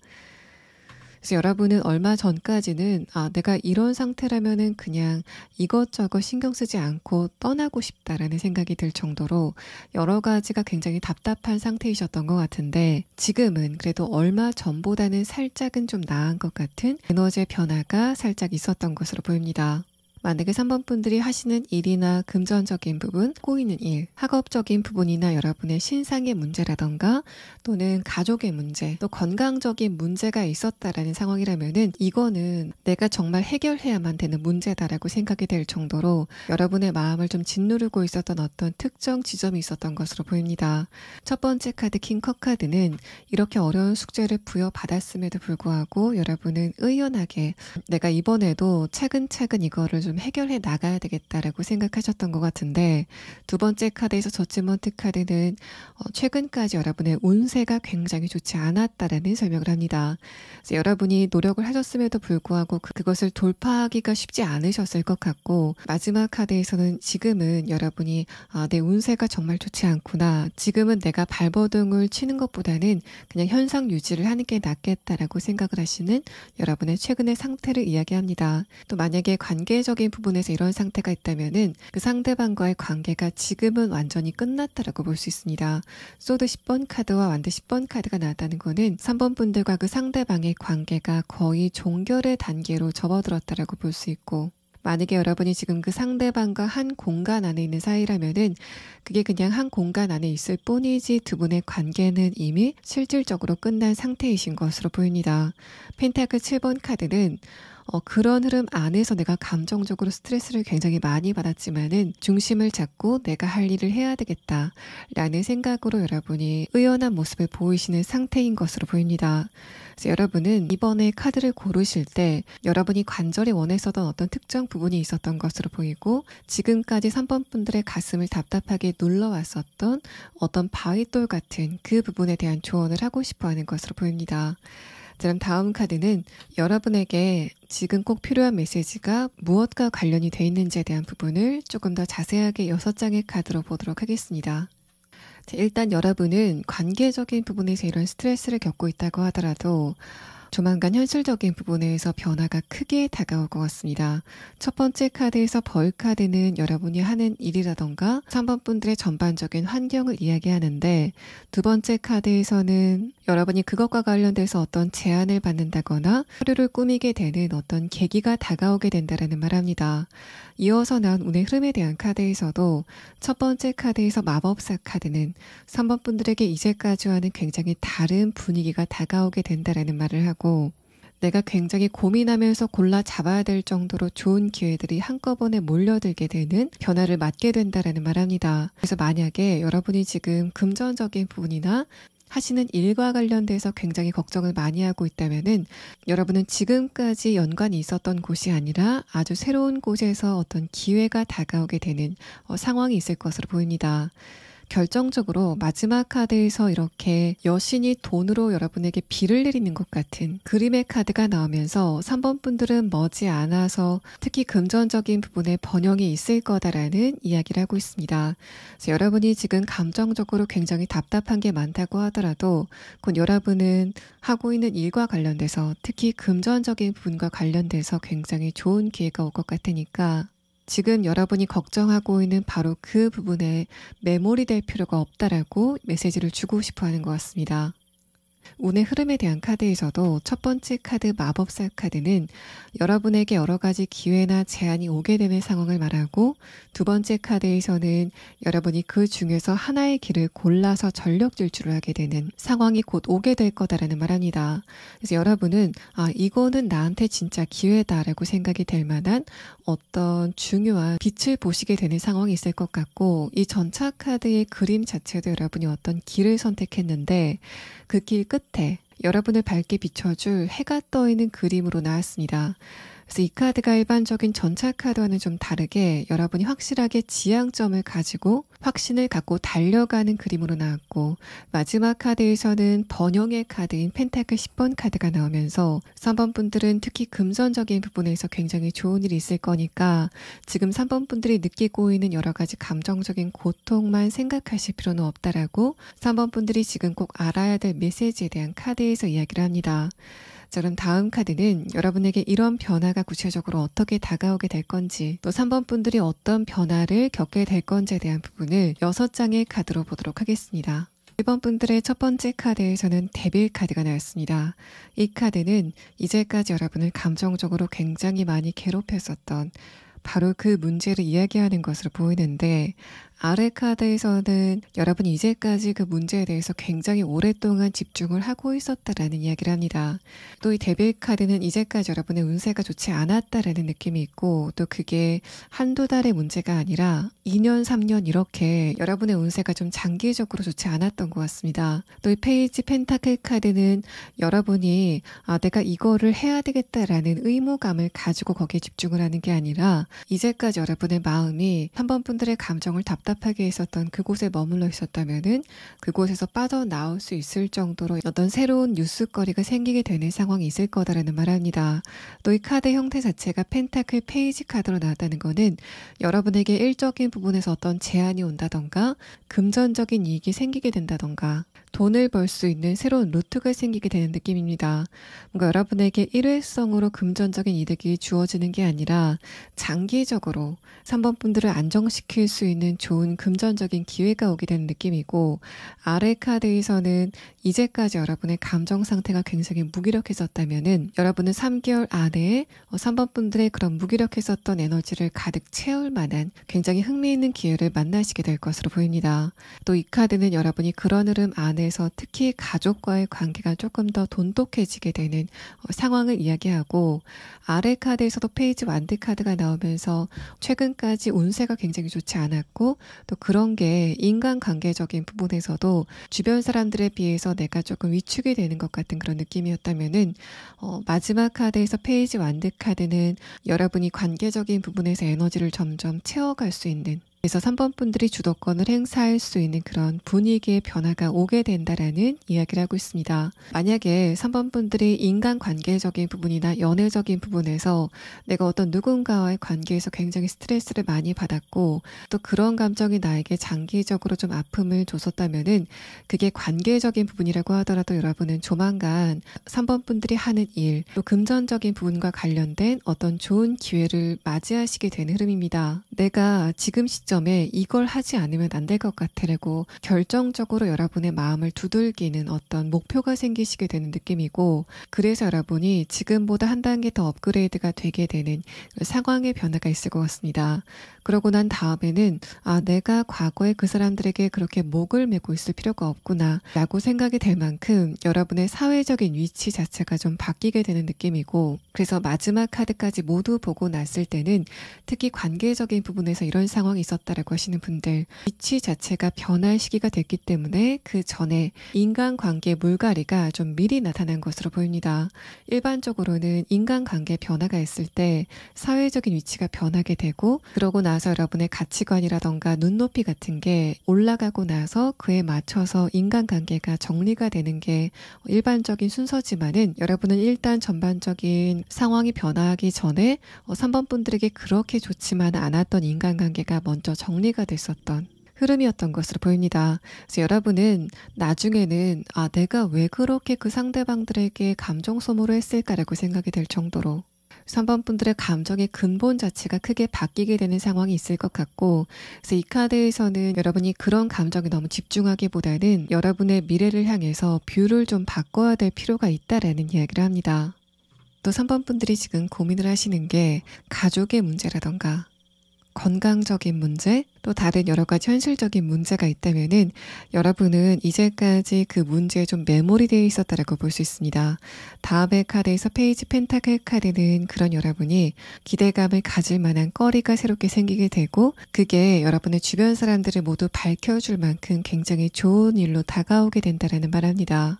그래서 여러분은 얼마 전까지는 내가 이런 상태라면은 그냥 이것저것 신경 쓰지 않고 떠나고 싶다라는 생각이 들 정도로 여러 가지가 굉장히 답답한 상태이셨던 것 같은데, 지금은 그래도 얼마 전보다는 살짝은 좀 나은 것 같은 에너지의 변화가 살짝 있었던 것으로 보입니다. 만약에 3번 분들이 하시는 일이나 금전적인 부분, 꼬이는 일, 학업적인 부분이나 여러분의 신상의 문제라던가 또는 가족의 문제, 또 건강적인 문제가 있었다라는 상황이라면은 이거는 내가 정말 해결해야만 되는 문제다라고 생각이 될 정도로 여러분의 마음을 좀 짓누르고 있었던 어떤 특정 지점이 있었던 것으로 보입니다. 첫 번째 카드 킹컵 카드는 이렇게 어려운 숙제를 부여받았음에도 불구하고 여러분은 의연하게 내가 이번에도 차근차근 이거를 좀 해결해 나가야 되겠다라고 생각하셨던 것 같은데, 두 번째 카드에서 저지먼트 카드는 최근까지 여러분의 운세가 굉장히 좋지 않았다라는 설명을 합니다. 그래서 여러분이 노력을 하셨음에도 불구하고 그것을 돌파하기가 쉽지 않으셨을 것 같고, 마지막 카드에서는 지금은 여러분이 내 운세가 정말 좋지 않구나, 지금은 내가 발버둥을 치는 것보다는 그냥 현상 유지를 하는 게 낫겠다라고 생각을 하시는 여러분의 최근의 상태를 이야기합니다. 또 만약에 관계적인 부분에서 이런 상태가 있다면은 그 상대방과의 관계가 지금은 완전히 끝났다라고 볼 수 있습니다. 소드 10번 카드와 완드 10번 카드가 나왔다는 거는 3번 분들과 그 상대방의 관계가 거의 종결의 단계로 접어들었다라고 볼 수 있고, 만약에 여러분이 지금 그 상대방과 한 공간 안에 있는 사이라면은 그게 그냥 한 공간 안에 있을 뿐이지 두 분의 관계는 이미 실질적으로 끝난 상태이신 것으로 보입니다. 펜타클 7번 카드는 그런 흐름 안에서 내가 감정적으로 스트레스를 굉장히 많이 받았지만은 중심을 잡고 내가 할 일을 해야 되겠다라는 생각으로 여러분이 의연한 모습을 보이시는 상태인 것으로 보입니다. 그래서 여러분은 이번에 카드를 고르실 때 여러분이 관절에 원했었던 어떤 특정 부분이 있었던 것으로 보이고, 지금까지 3번 분들의 가슴을 답답하게 눌러왔었던 어떤 바위돌 같은 그 부분에 대한 조언을 하고 싶어 하는 것으로 보입니다. 그럼 다음 카드는 여러분에게 지금 꼭 필요한 메시지가 무엇과 관련이 돼 있는지에 대한 부분을 조금 더 자세하게 6장의 카드로 보도록 하겠습니다. 일단 여러분은 관계적인 부분에서 이런 스트레스를 겪고 있다고 하더라도 조만간 현실적인 부분에서 변화가 크게 다가올 것 같습니다. 첫 번째 카드에서 벌 카드는 여러분이 하는 일이라던가 3번 분들의 전반적인 환경을 이야기하는데, 두 번째 카드에서는 여러분이 그것과 관련돼서 어떤 제안을 받는다거나 서류를 꾸미게 되는 어떤 계기가 다가오게 된다라는 말합니다. 이어서 나온 운의 흐름에 대한 카드에서도 첫 번째 카드에서 마법사 카드는 3번 분들에게 이제까지와는 굉장히 다른 분위기가 다가오게 된다라는 말을 하고, 내가 굉장히 고민하면서 골라 잡아야 될 정도로 좋은 기회들이 한꺼번에 몰려들게 되는 변화를 맞게 된다라는 말합니다. 그래서 만약에 여러분이 지금 금전적인 부분이나 하시는 일과 관련돼서 굉장히 걱정을 많이 하고 있다면은 여러분은 지금까지 연관이 있었던 곳이 아니라 아주 새로운 곳에서 어떤 기회가 다가오게 되는 상황이 있을 것으로 보입니다. 결정적으로 마지막 카드에서 이렇게 여신이 돈으로 여러분에게 비를 내리는 것 같은 그림의 카드가 나오면서 3번 분들은 머지않아서 특히 금전적인 부분에 번영이 있을 거다라는 이야기를 하고 있습니다. 그래서 여러분이 지금 감정적으로 굉장히 답답한 게 많다고 하더라도 곧 여러분은 하고 있는 일과 관련돼서 특히 금전적인 부분과 관련돼서 굉장히 좋은 기회가 올 것 같으니까 지금 여러분이 걱정하고 있는 바로 그 부분에 매몰이 될 필요가 없다라고 메시지를 주고 싶어 하는 것 같습니다. 운의 흐름에 대한 카드에서도 첫 번째 카드 마법사 카드는 여러분에게 여러 가지 기회나 제안이 오게 되는 상황을 말하고, 두 번째 카드에서는 여러분이 그 중에서 하나의 길을 골라서 전력 질주를 하게 되는 상황이 곧 오게 될 거다라는 말합니다. 그래서 여러분은 이거는 나한테 진짜 기회다라고 생각이 될 만한 어떤 중요한 빛을 보시게 되는 상황이 있을 것 같고, 이 전차 카드의 그림 자체도 여러분이 어떤 길을 선택했는데 그 길 끝에 여러분을 밝게 비춰줄 해가 떠있는 그림으로 나왔습니다. 그래서 이 카드가 일반적인 전차 카드와는 좀 다르게 여러분이 확실하게 지향점을 가지고 확신을 갖고 달려가는 그림으로 나왔고, 마지막 카드에서는 번영의 카드인 펜타클 10번 카드가 나오면서 3번 분들은 특히 금전적인 부분에서 굉장히 좋은 일이 있을 거니까 지금 3번 분들이 느끼고 있는 여러 가지 감정적인 고통만 생각하실 필요는 없다라고 3번 분들이 지금 꼭 알아야 될 메시지에 대한 카드에서 이야기를 합니다. 자, 그럼 다음 카드는 여러분에게 이런 변화가 구체적으로 어떻게 다가오게 될 건지, 또 3번 분들이 어떤 변화를 겪게 될 건지에 대한 부분을 6장의 카드로 보도록 하겠습니다. 1번 분들의 첫 번째 카드에서는 데빌 카드가 나왔습니다. 이 카드는 이제까지 여러분을 감정적으로 굉장히 많이 괴롭혔었던 바로 그 문제를 이야기하는 것으로 보이는데, 아래 카드에서는 여러분이 이제까지 그 문제에 대해서 굉장히 오랫동안 집중을 하고 있었다라는 이야기를 합니다. 또 이 데빌 카드는 이제까지 여러분의 운세가 좋지 않았다라는 느낌이 있고, 또 그게 한두 달의 문제가 아니라 2년, 3년 이렇게 여러분의 운세가 좀 장기적으로 좋지 않았던 것 같습니다. 또 이 페이지 펜타클 카드는 여러분이 내가 이거를 해야 되겠다라는 의무감을 가지고 거기에 집중을 하는 게 아니라 이제까지 여러분의 마음이 3번 분들의 감정을 답답하게 했었던 그곳에 머물러 있었다면은 그곳에서 빠져나올 수 있을 정도로 어떤 새로운 뉴스거리가 생기게 되는 상황이 있을 거다라는 말합니다. 또 이 카드 형태 자체가 펜타클 페이지 카드로 나왔다는 거는 여러분에게 일적인 부분에서 어떤 제한이 온다던가 금전적인 이익이 생기게 된다던가 돈을 벌 수 있는 새로운 루트가 생기게 되는 느낌입니다. 뭔가 여러분에게 일회성으로 금전적인 이득이 주어지는 게 아니라 장기적으로 3번 분들을 안정시킬 수 있는 좋은 금전적인 기회가 오게 되는 느낌이고, 아래 카드에서는 이제까지 여러분의 감정 상태가 굉장히 무기력했었다면은 여러분은 3개월 안에 3번 분들의 그런 무기력했었던 에너지를 가득 채울 만한 굉장히 흥미있는 기회를 만나시게 될 것으로 보입니다. 또 이 카드는 여러분이 그런 흐름 안에서 특히 가족과의 관계가 조금 더 돈독해지게 되는 상황을 이야기하고, 아래 카드에서도 페이지 완드 카드가 나오면서 최근까지 운세가 굉장히 좋지 않았고, 또 그런 게 인간관계적인 부분에서도 주변 사람들에 비해서 내가 조금 위축이 되는 것 같은 그런 느낌이었다면은 마지막 카드에서 페이지 완드 카드는 여러분이 관계적인 부분에서 에너지를 점점 채워갈 수 있는, 그래서 3번 분들이 주도권을 행사할 수 있는 그런 분위기의 변화가 오게 된다라는 이야기를 하고 있습니다. 만약에 3번 분들이 인간관계적인 부분이나 연애적인 부분에서 내가 어떤 누군가와의 관계에서 굉장히 스트레스를 많이 받았고, 또 그런 감정이 나에게 장기적으로 좀 아픔을 줬었다면은 그게 관계적인 부분이라고 하더라도 여러분은 조만간 3번 분들이 하는 일, 또 금전적인 부분과 관련된 어떤 좋은 기회를 맞이하시게 되는 흐름입니다. 내가 지금 시점에 이걸 하지 않으면 안 될 것 같으라고 결정적으로 여러분의 마음을 두들기는 어떤 목표가 생기시게 되는 느낌이고, 그래서 여러분이 지금보다 한 단계 더 업그레이드가 되게 되는 상황의 변화가 있을 것 같습니다. 그러고 난 다음에는 내가 과거에 그 사람들에게 그렇게 목을 메고 있을 필요가 없구나 라고 생각이 될 만큼 여러분의 사회적인 위치 자체가 좀 바뀌게 되는 느낌이고, 그래서 마지막 카드까지 모두 보고 났을 때는 특히 관계적인 부분에서 이런 상황이 있었다라고 하시는 분들, 위치 자체가 변할 시기가 됐기 때문에 그 전에 인간관계 물갈이가 좀 미리 나타난 것으로 보입니다. 일반적으로는 인간관계 변화가 있을 때 사회적인 위치가 변하게 되고, 그러고 나서 여러분의 가치관이라던가 눈높이 같은 게 올라가고 나서 그에 맞춰서 인간관계가 정리가 되는 게 일반적인 순서지만은, 여러분은 일단 전반적인 상황이 변화하기 전에 3번 분들에게 그렇게 좋지만 않았던 인간관계가 먼저 정리가 됐었던 흐름이었던 것으로 보입니다. 그래서 여러분은 나중에는 내가 왜 그렇게 그 상대방들에게 감정 소모를 했을까라고 생각이 될 정도로 3번 분들의 감정의 근본 자체가 크게 바뀌게 되는 상황이 있을 것 같고, 그래서 이 카드에서는 여러분이 그런 감정에 너무 집중하기보다는 여러분의 미래를 향해서 뷰를 좀 바꿔야 될 필요가 있다라는 이야기를 합니다. 또 3번 분들이 지금 고민을 하시는 게 가족의 문제라던가 건강적인 문제, 또 다른 여러 가지 현실적인 문제가 있다면은 여러분은 이제까지 그 문제에 좀 매몰이 되어 있었다라고 볼 수 있습니다. 다음의 카드에서 페이지 펜타클 카드는 그런 여러분이 기대감을 가질 만한 거리가 새롭게 생기게 되고, 그게 여러분의 주변 사람들을 모두 밝혀줄 만큼 굉장히 좋은 일로 다가오게 된다라는 말합니다.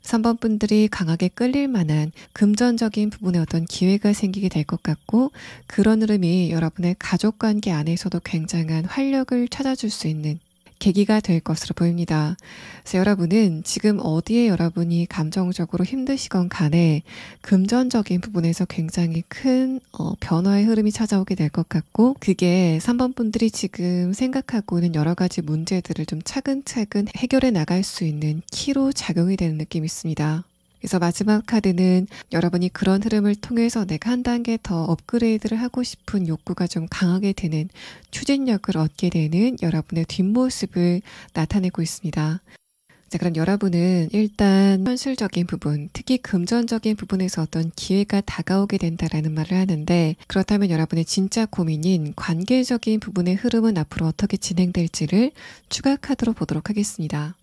3번 분들이 강하게 끌릴 만한 금전적인 부분에 어떤 기회가 생기게 될 것 같고, 그런 흐름이 여러분의 가족관계 안에서도 굉장한 활력을 찾아줄 수 있는 계기가 될 것으로 보입니다. 그래서 여러분은 지금 어디에 여러분이 감정적으로 힘드시건 간에 금전적인 부분에서 굉장히 큰 변화의 흐름이 찾아오게 될 것 같고, 그게 3번 분들이 지금 생각하고 있는 여러 가지 문제들을 좀 차근차근 해결해 나갈 수 있는 키로 작용이 되는 느낌이 있습니다. 그래서 마지막 카드는 여러분이 그런 흐름을 통해서 내가 한 단계 더 업그레이드를 하고 싶은 욕구가 좀 강하게 되는 추진력을 얻게 되는 여러분의 뒷모습을 나타내고 있습니다. 자, 그럼 여러분은 일단 현실적인 부분, 특히 금전적인 부분에서 어떤 기회가 다가오게 된다라는 말을 하는데, 그렇다면 여러분의 진짜 고민인 관계적인 부분의 흐름은 앞으로 어떻게 진행될지를 추가 카드로 보도록 하겠습니다.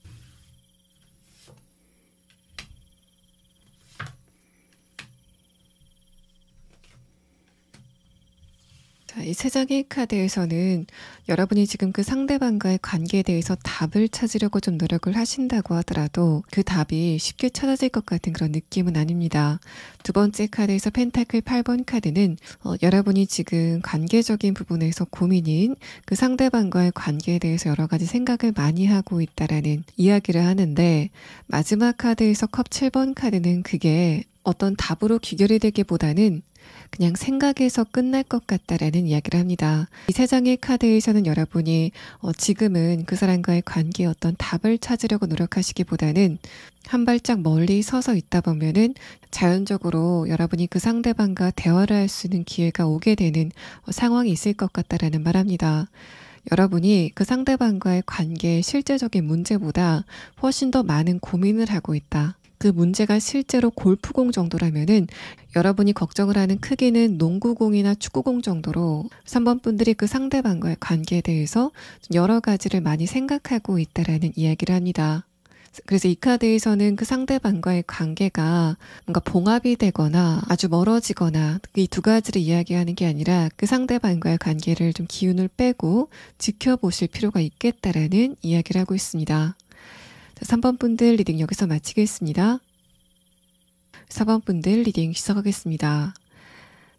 자, 이 세 장의 카드에서는 여러분이 지금 그 상대방과의 관계에 대해서 답을 찾으려고 좀 노력을 하신다고 하더라도 그 답이 쉽게 찾아질 것 같은 그런 느낌은 아닙니다. 두 번째 카드에서 펜타클 8번 카드는 여러분이 지금 관계적인 부분에서 고민인 그 상대방과의 관계에 대해서 여러 가지 생각을 많이 하고 있다라는 이야기를 하는데, 마지막 카드에서 컵 7번 카드는 그게 어떤 답으로 귀결이 되기보다는 그냥 생각에서 끝날 것 같다라는 이야기를 합니다. 이 세 장의 카드에서는 여러분이 지금은 그 사람과의 관계에 어떤 답을 찾으려고 노력하시기보다는 한 발짝 멀리 서서 있다 보면은 자연적으로 여러분이 그 상대방과 대화를 할 수 있는 기회가 오게 되는 상황이 있을 것 같다라는 말합니다. 여러분이 그 상대방과의 관계의 실제적인 문제보다 훨씬 더 많은 고민을 하고 있다. 그 문제가 실제로 골프공 정도라면은 여러분이 걱정을 하는 크기는 농구공이나 축구공 정도로 3번 분들이 그 상대방과의 관계에 대해서 여러 가지를 많이 생각하고 있다라는 이야기를 합니다. 그래서 이 카드에서는 그 상대방과의 관계가 뭔가 봉합이 되거나 아주 멀어지거나 이 두 가지를 이야기하는 게 아니라 그 상대방과의 관계를 좀 기운을 빼고 지켜보실 필요가 있겠다라는 이야기를 하고 있습니다. 3번 분들 리딩 여기서 마치겠습니다. 4번 분들 리딩 시작하겠습니다.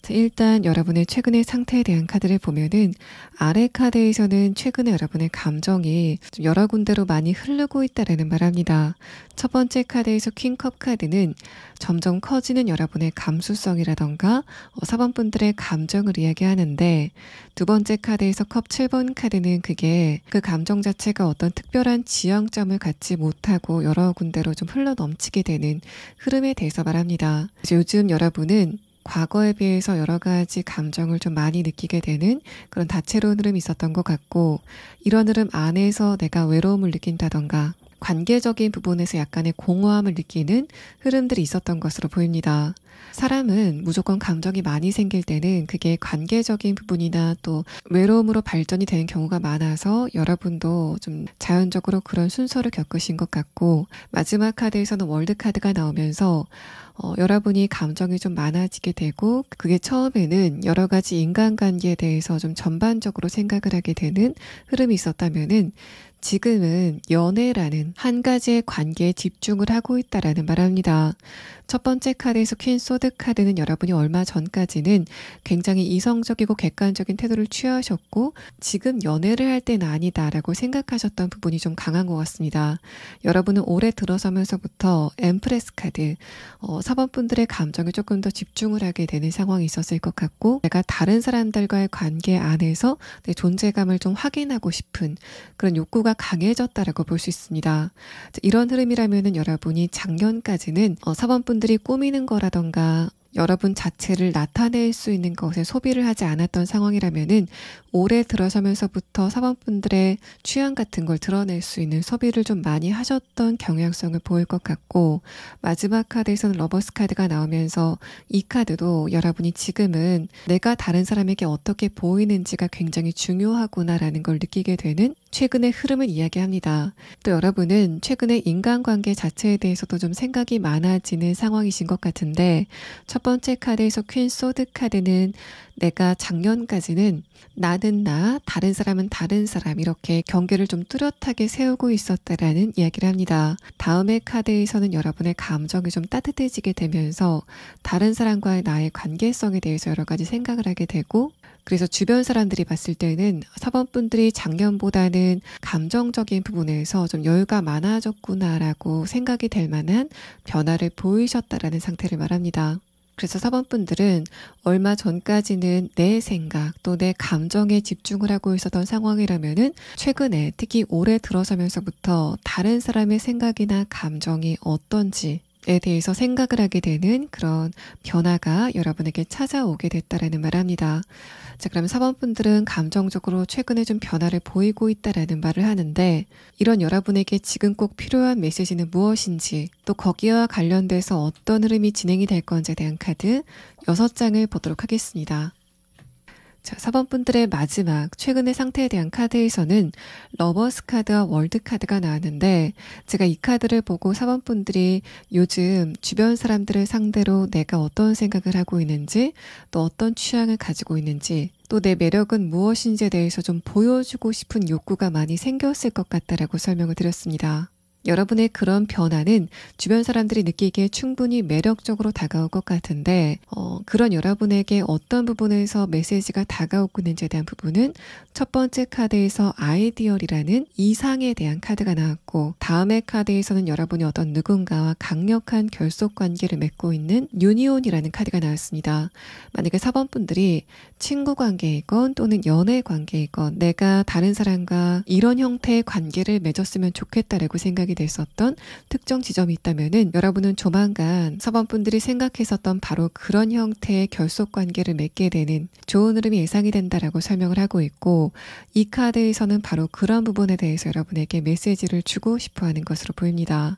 자, 일단 여러분의 최근의 상태에 대한 카드를 보면은 아래 카드에서는 최근에 여러분의 감정이 좀 여러 군데로 많이 흐르고 있다라는 말합니다. 첫 번째 카드에서 퀸컵 카드는 점점 커지는 여러분의 감수성이라던가 4번 분들의 감정을 이야기하는데, 두 번째 카드에서 컵 7번 카드는 그게 그 감정 자체가 어떤 특별한 지향점을 갖지 못하고 여러 군데로 좀 흘러 넘치게 되는 흐름에 대해서 말합니다. 그래서 요즘 여러분은 과거에 비해서 여러 가지 감정을 좀 많이 느끼게 되는 그런 다채로운 흐름이 있었던 것 같고, 이런 흐름 안에서 내가 외로움을 느낀다던가 관계적인 부분에서 약간의 공허함을 느끼는 흐름들이 있었던 것으로 보입니다. 사람은 무조건 감정이 많이 생길 때는 그게 관계적인 부분이나 또 외로움으로 발전이 되는 경우가 많아서 여러분도 좀 자연적으로 그런 순서를 겪으신 것 같고, 마지막 카드에서는 월드 카드가 나오면서 여러분이 감정이 좀 많아지게 되고, 그게 처음에는 여러 가지 인간관계에 대해서 좀 전반적으로 생각을 하게 되는 흐름이 있었다면은 지금은 연애라는 한 가지의 관계에 집중을 하고 있다라는 말합니다. 첫 번째 카드에서 퀸 소드 카드는 여러분이 얼마 전까지는 굉장히 이성적이고 객관적인 태도를 취하셨고, 지금 연애를 할 때는 아니다라고 생각하셨던 부분이 좀 강한 것 같습니다. 여러분은 올해 들어서면서부터 엠프레스 카드, 4번 분들의 감정에 조금 더 집중을 하게 되는 상황이 있었을 것 같고, 내가 다른 사람들과의 관계 안에서 내 존재감을 좀 확인하고 싶은 그런 욕구가 강해졌다라고 볼 수 있습니다. 이런 흐름이라면은 여러분이 작년까지는 4번 분들이 꾸미는 거라던가 여러분 자체를 나타낼 수 있는 것에 소비를 하지 않았던 상황이라면은 올해 들어서면서부터 4번 분들의 취향 같은 걸 드러낼 수 있는 소비를 좀 많이 하셨던 경향성을 보일 것 같고, 마지막 카드에서는 러버스 카드가 나오면서 이 카드도 여러분이 지금은 내가 다른 사람에게 어떻게 보이는지가 굉장히 중요하구나라는 걸 느끼게 되는 최근의 흐름을 이야기합니다. 또 여러분은 최근에 인간관계 자체에 대해서도 좀 생각이 많아지는 상황이신 것 같은데, 첫 번째 카드에서 퀸 소드 카드는 내가 작년까지는 나는 나, 다른 사람은 다른 사람, 이렇게 경계를 좀 뚜렷하게 세우고 있었다라는 이야기를 합니다. 다음의 카드에서는 여러분의 감정이 좀 따뜻해지게 되면서 다른 사람과의 나의 관계성에 대해서 여러 가지 생각을 하게 되고, 그래서 주변 사람들이 봤을 때는 사번분들이 작년보다는 감정적인 부분에서 좀 여유가 많아졌구나라고 생각이 될 만한 변화를 보이셨다라는 상태를 말합니다. 그래서 4번분들은 얼마 전까지는 내 생각 또 내 감정에 집중을 하고 있었던 상황이라면은 최근에 특히 올해 들어서면서부터 다른 사람의 생각이나 감정이 어떤지에 대해서 생각을 하게 되는 그런 변화가 여러분에게 찾아오게 됐다라는 말합니다. 자, 그럼 4번분들은 감정적으로 최근에 좀 변화를 보이고 있다라는 말을 하는데, 이런 여러분에게 지금 꼭 필요한 메시지는 무엇인지, 또 거기와 관련돼서 어떤 흐름이 진행이 될 건지에 대한 카드 6장을 보도록 하겠습니다. 자, 4번분들의 마지막 최근의 상태에 대한 카드에서는 러버스 카드와 월드 카드가 나왔는데, 제가 이 카드를 보고 4번분들이 요즘 주변 사람들을 상대로 내가 어떤 생각을 하고 있는지, 또 어떤 취향을 가지고 있는지, 또 내 매력은 무엇인지에 대해서 좀 보여주고 싶은 욕구가 많이 생겼을 것 같다라고 설명을 드렸습니다. 여러분의 그런 변화는 주변 사람들이 느끼기에 충분히 매력적으로 다가올 것 같은데, 그런 여러분에게 어떤 부분에서 메시지가 다가오고 있는지에 대한 부분은 첫 번째 카드에서 아이디얼이라는 이상에 대한 카드가 나왔고, 다음의 카드에서는 여러분이 어떤 누군가와 강력한 결속 관계를 맺고 있는 유니온이라는 카드가 나왔습니다. 만약에 4번분들이 친구 관계이건 또는 연애 관계이건 내가 다른 사람과 이런 형태의 관계를 맺었으면 좋겠다라고 생각이 됐었던 특정 지점이 있다면은, 여러분은 조만간 4번분들이 생각했었던 바로 그런 형태의 결속 관계를 맺게 되는 좋은 흐름이 예상이 된다라고 설명을 하고 있고, 이 카드에서는 바로 그런 부분에 대해서 여러분에게 메시지를 주고 싶어 하는 것으로 보입니다.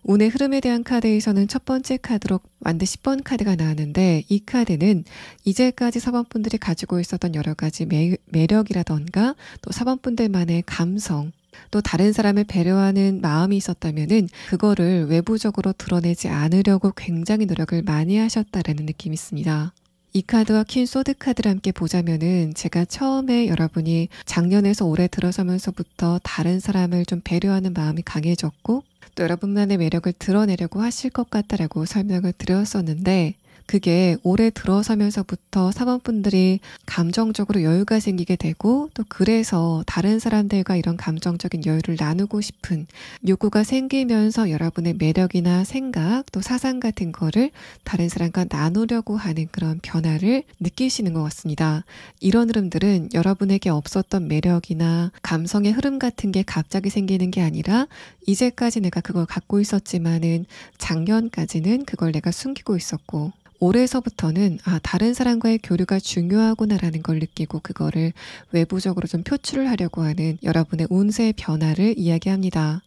운의 흐름에 대한 카드에서는 첫 번째 카드로 완드 10번 카드가 나왔는데, 이 카드는 이제까지 4번분들이 가지고 있었던 여러 가지 매력이라던가 또 4번분들만의 감성, 또 다른 사람을 배려하는 마음이 있었다면은 그거를 외부적으로 드러내지 않으려고 굉장히 노력을 많이 하셨다라는 느낌이 있습니다. 이 카드와 퀸 소드 카드를 함께 보자면은, 제가 처음에 여러분이 작년에서 올해 들어서면서부터 다른 사람을 좀 배려하는 마음이 강해졌고, 또 여러분만의 매력을 드러내려고 하실 것 같다라고 설명을 드렸었는데, 그게 올해 들어서면서부터 4번분들이 감정적으로 여유가 생기게 되고, 또 그래서 다른 사람들과 이런 감정적인 여유를 나누고 싶은 욕구가 생기면서 여러분의 매력이나 생각 또 사상 같은 거를 다른 사람과 나누려고 하는 그런 변화를 느끼시는 것 같습니다. 이런 흐름들은 여러분에게 없었던 매력이나 감성의 흐름 같은 게 갑자기 생기는 게 아니라, 이제까지 내가 그걸 갖고 있었지만은 작년까지는 그걸 내가 숨기고 있었고, 올해서부터는 다른 사람과의 교류가 중요하구나라는 걸 느끼고 그거를 외부적으로 좀 표출을 하려고 하는 여러분의 운세의 변화를 이야기합니다.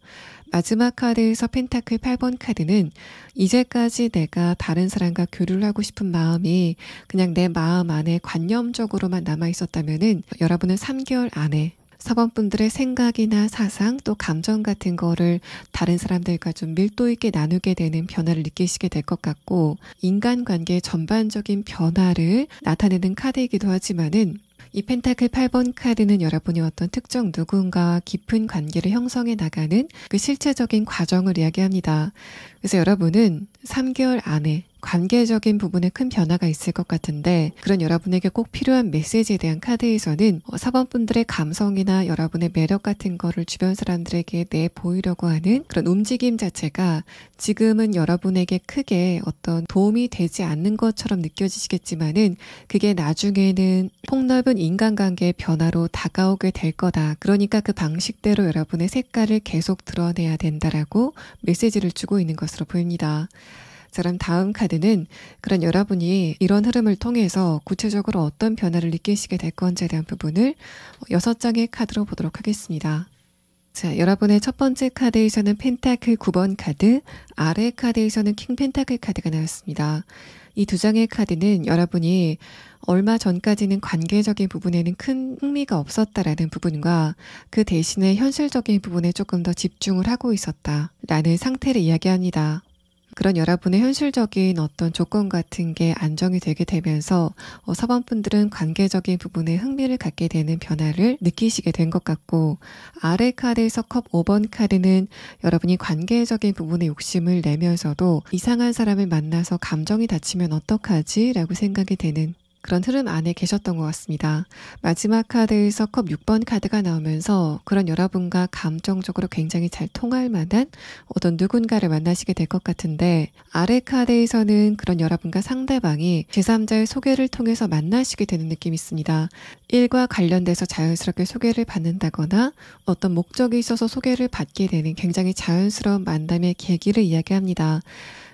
마지막 카드에서 펜타클 8번 카드는 이제까지 내가 다른 사람과 교류를 하고 싶은 마음이 그냥 내 마음 안에 관념적으로만 남아 있었다면은, 여러분은 3개월 안에 4번분들의 생각이나 사상 또 감정 같은 거를 다른 사람들과 좀 밀도 있게 나누게 되는 변화를 느끼시게 될 것 같고, 인간관계의 전반적인 변화를 나타내는 카드이기도 하지만은, 이 펜타클 8번 카드는 여러분이 어떤 특정 누군가와 깊은 관계를 형성해 나가는 그 실체적인 과정을 이야기합니다. 그래서 여러분은 3개월 안에 관계적인 부분에 큰 변화가 있을 것 같은데, 그런 여러분에게 꼭 필요한 메시지에 대한 카드에서는 4번분들의 감성이나 여러분의 매력 같은 거를 주변 사람들에게 내보이려고 하는 그런 움직임 자체가 지금은 여러분에게 크게 어떤 도움이 되지 않는 것처럼 느껴지시겠지만은, 그게 나중에는 폭넓은 인간관계의 변화로 다가오게 될 거다. 그러니까 그 방식대로 여러분의 색깔을 계속 드러내야 된다라고 메시지를 주고 있는 것으로 보입니다. 자, 그럼 다음 카드는 그런 여러분이 이런 흐름을 통해서 구체적으로 어떤 변화를 느끼시게 될 건지에 대한 부분을 6장의 카드로 보도록 하겠습니다. 자, 여러분의 첫 번째 카드에서는 펜타클 9번 카드, 아래 카드에서는 킹 펜타클 카드가 나왔습니다. 이 두 장의 카드는 여러분이 얼마 전까지는 관계적인 부분에는 큰 흥미가 없었다라는 부분과 그 대신에 현실적인 부분에 조금 더 집중을 하고 있었다라는 상태를 이야기합니다. 그런 여러분의 현실적인 어떤 조건 같은 게 안정이 되게 되면서 사번분들은 관계적인 부분에 흥미를 갖게 되는 변화를 느끼시게 된 것 같고, 아래 카드에서 컵 5번 카드는 여러분이 관계적인 부분에 욕심을 내면서도 이상한 사람을 만나서 감정이 다치면 어떡하지? 라고 생각이 되는 그런 흐름 안에 계셨던 것 같습니다. 마지막 카드에서 컵 6번 카드가 나오면서 그런 여러분과 감정적으로 굉장히 잘 통할 만한 어떤 누군가를 만나시게 될 것 같은데, 아래 카드에서는 그런 여러분과 상대방이 제3자의 소개를 통해서 만나시게 되는 느낌이 있습니다. 일과 관련돼서 자연스럽게 소개를 받는다거나 어떤 목적이 있어서 소개를 받게 되는 굉장히 자연스러운 만남의 계기를 이야기합니다.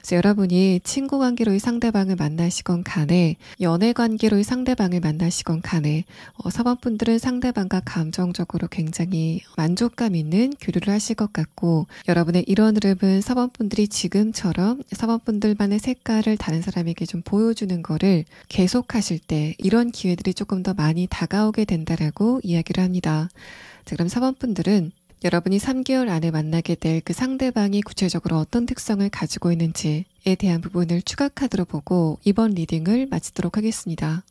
그래서 여러분이 친구 관계로의 상대방을 만나시건 간에 연애 관계로의 상대방을 만나시건 간에 사번분들은 상대방과 감정적으로 굉장히 만족감 있는 교류를 하실 것 같고, 여러분의 이런 흐름은 사번분들이 지금처럼 사번분들만의 색깔을 다른 사람에게 좀 보여주는 거를 계속하실 때 이런 기회들이 조금 더 많이 다가오게 된다라고 이야기를 합니다. 자, 그럼 사번분들은 여러분이 3개월 안에 만나게 될 그 상대방이 구체적으로 어떤 특성을 가지고 있는지에 대한 부분을 추가 카드로 보고 이번 리딩을 마치도록 하겠습니다.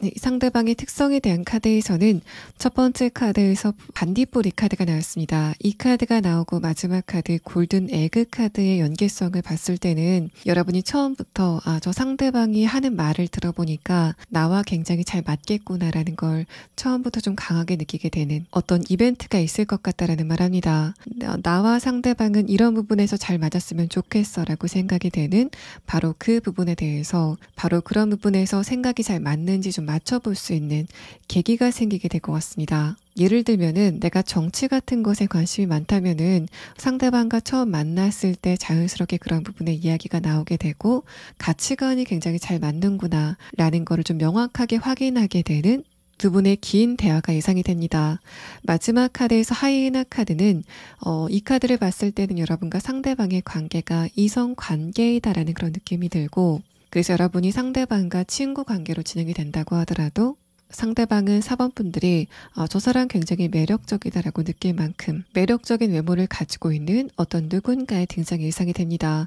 네, 상대방의 특성에 대한 카드에서는 첫 번째 카드에서 반딧불이 카드가 나왔습니다. 이 카드가 나오고 마지막 카드 골든 에그 카드의 연계성을 봤을 때는 여러분이 처음부터 저 상대방이 하는 말을 들어보니까 나와 굉장히 잘 맞겠구나라는 걸 처음부터 좀 강하게 느끼게 되는 어떤 이벤트가 있을 것 같다라는 말합니다. 나와 상대방은 이런 부분에서 잘 맞았으면 좋겠어 라고 생각이 되는 바로 그 부분에 대해서, 바로 그런 부분에서 생각이 잘 맞는지 좀 맞춰볼 수 있는 계기가 생기게 될 것 같습니다. 예를 들면은 내가 정치 같은 것에 관심이 많다면은 상대방과 처음 만났을 때 자연스럽게 그런 부분에 이야기가 나오게 되고 가치관이 굉장히 잘 맞는구나 라는 거를 좀 명확하게 확인하게 되는 두 분의 긴 대화가 예상이 됩니다. 마지막 카드에서 하이에나 카드는 이 카드를 봤을 때는 여러분과 상대방의 관계가 이성 관계이다라는 그런 느낌이 들고, 그래서 여러분이 상대방과 친구 관계로 진행이 된다고 하더라도 상대방은 4번분들이 저 사람 굉장히 매력적이다라고 느낄 만큼 매력적인 외모를 가지고 있는 어떤 누군가의 등장이 예상이 됩니다.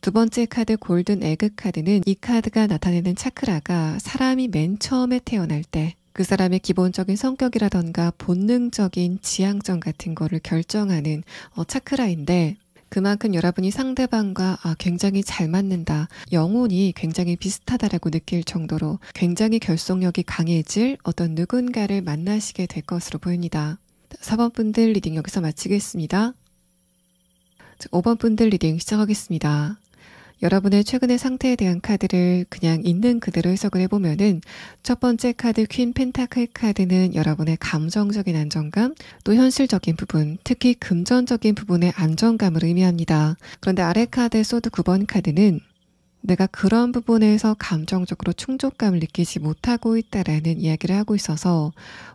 두 번째 카드 골든 에그 카드는 이 카드가 나타내는 차크라가 사람이 맨 처음에 태어날 때 그 사람의 기본적인 성격이라던가 본능적인 지향점 같은 거를 결정하는 차크라인데, 그만큼 여러분이 상대방과 굉장히 잘 맞는다, 영혼이 굉장히 비슷하다라고 느낄 정도로 굉장히 결속력이 강해질 어떤 누군가를 만나시게 될 것으로 보입니다. 4번분들 리딩 여기서 마치겠습니다. 5번분들 리딩 시작하겠습니다. 여러분의 최근의 상태에 대한 카드를 그냥 있는 그대로 해석을 해보면은 첫 번째 카드 퀸 펜타클 카드는 여러분의 감정적인 안정감, 또 현실적인 부분, 특히 금전적인 부분의 안정감을 의미합니다. 그런데 아래 카드 소드 9번 카드는 내가 그런 부분에서 감정적으로 충족감을 느끼지 못하고 있다라는 이야기를 하고 있어서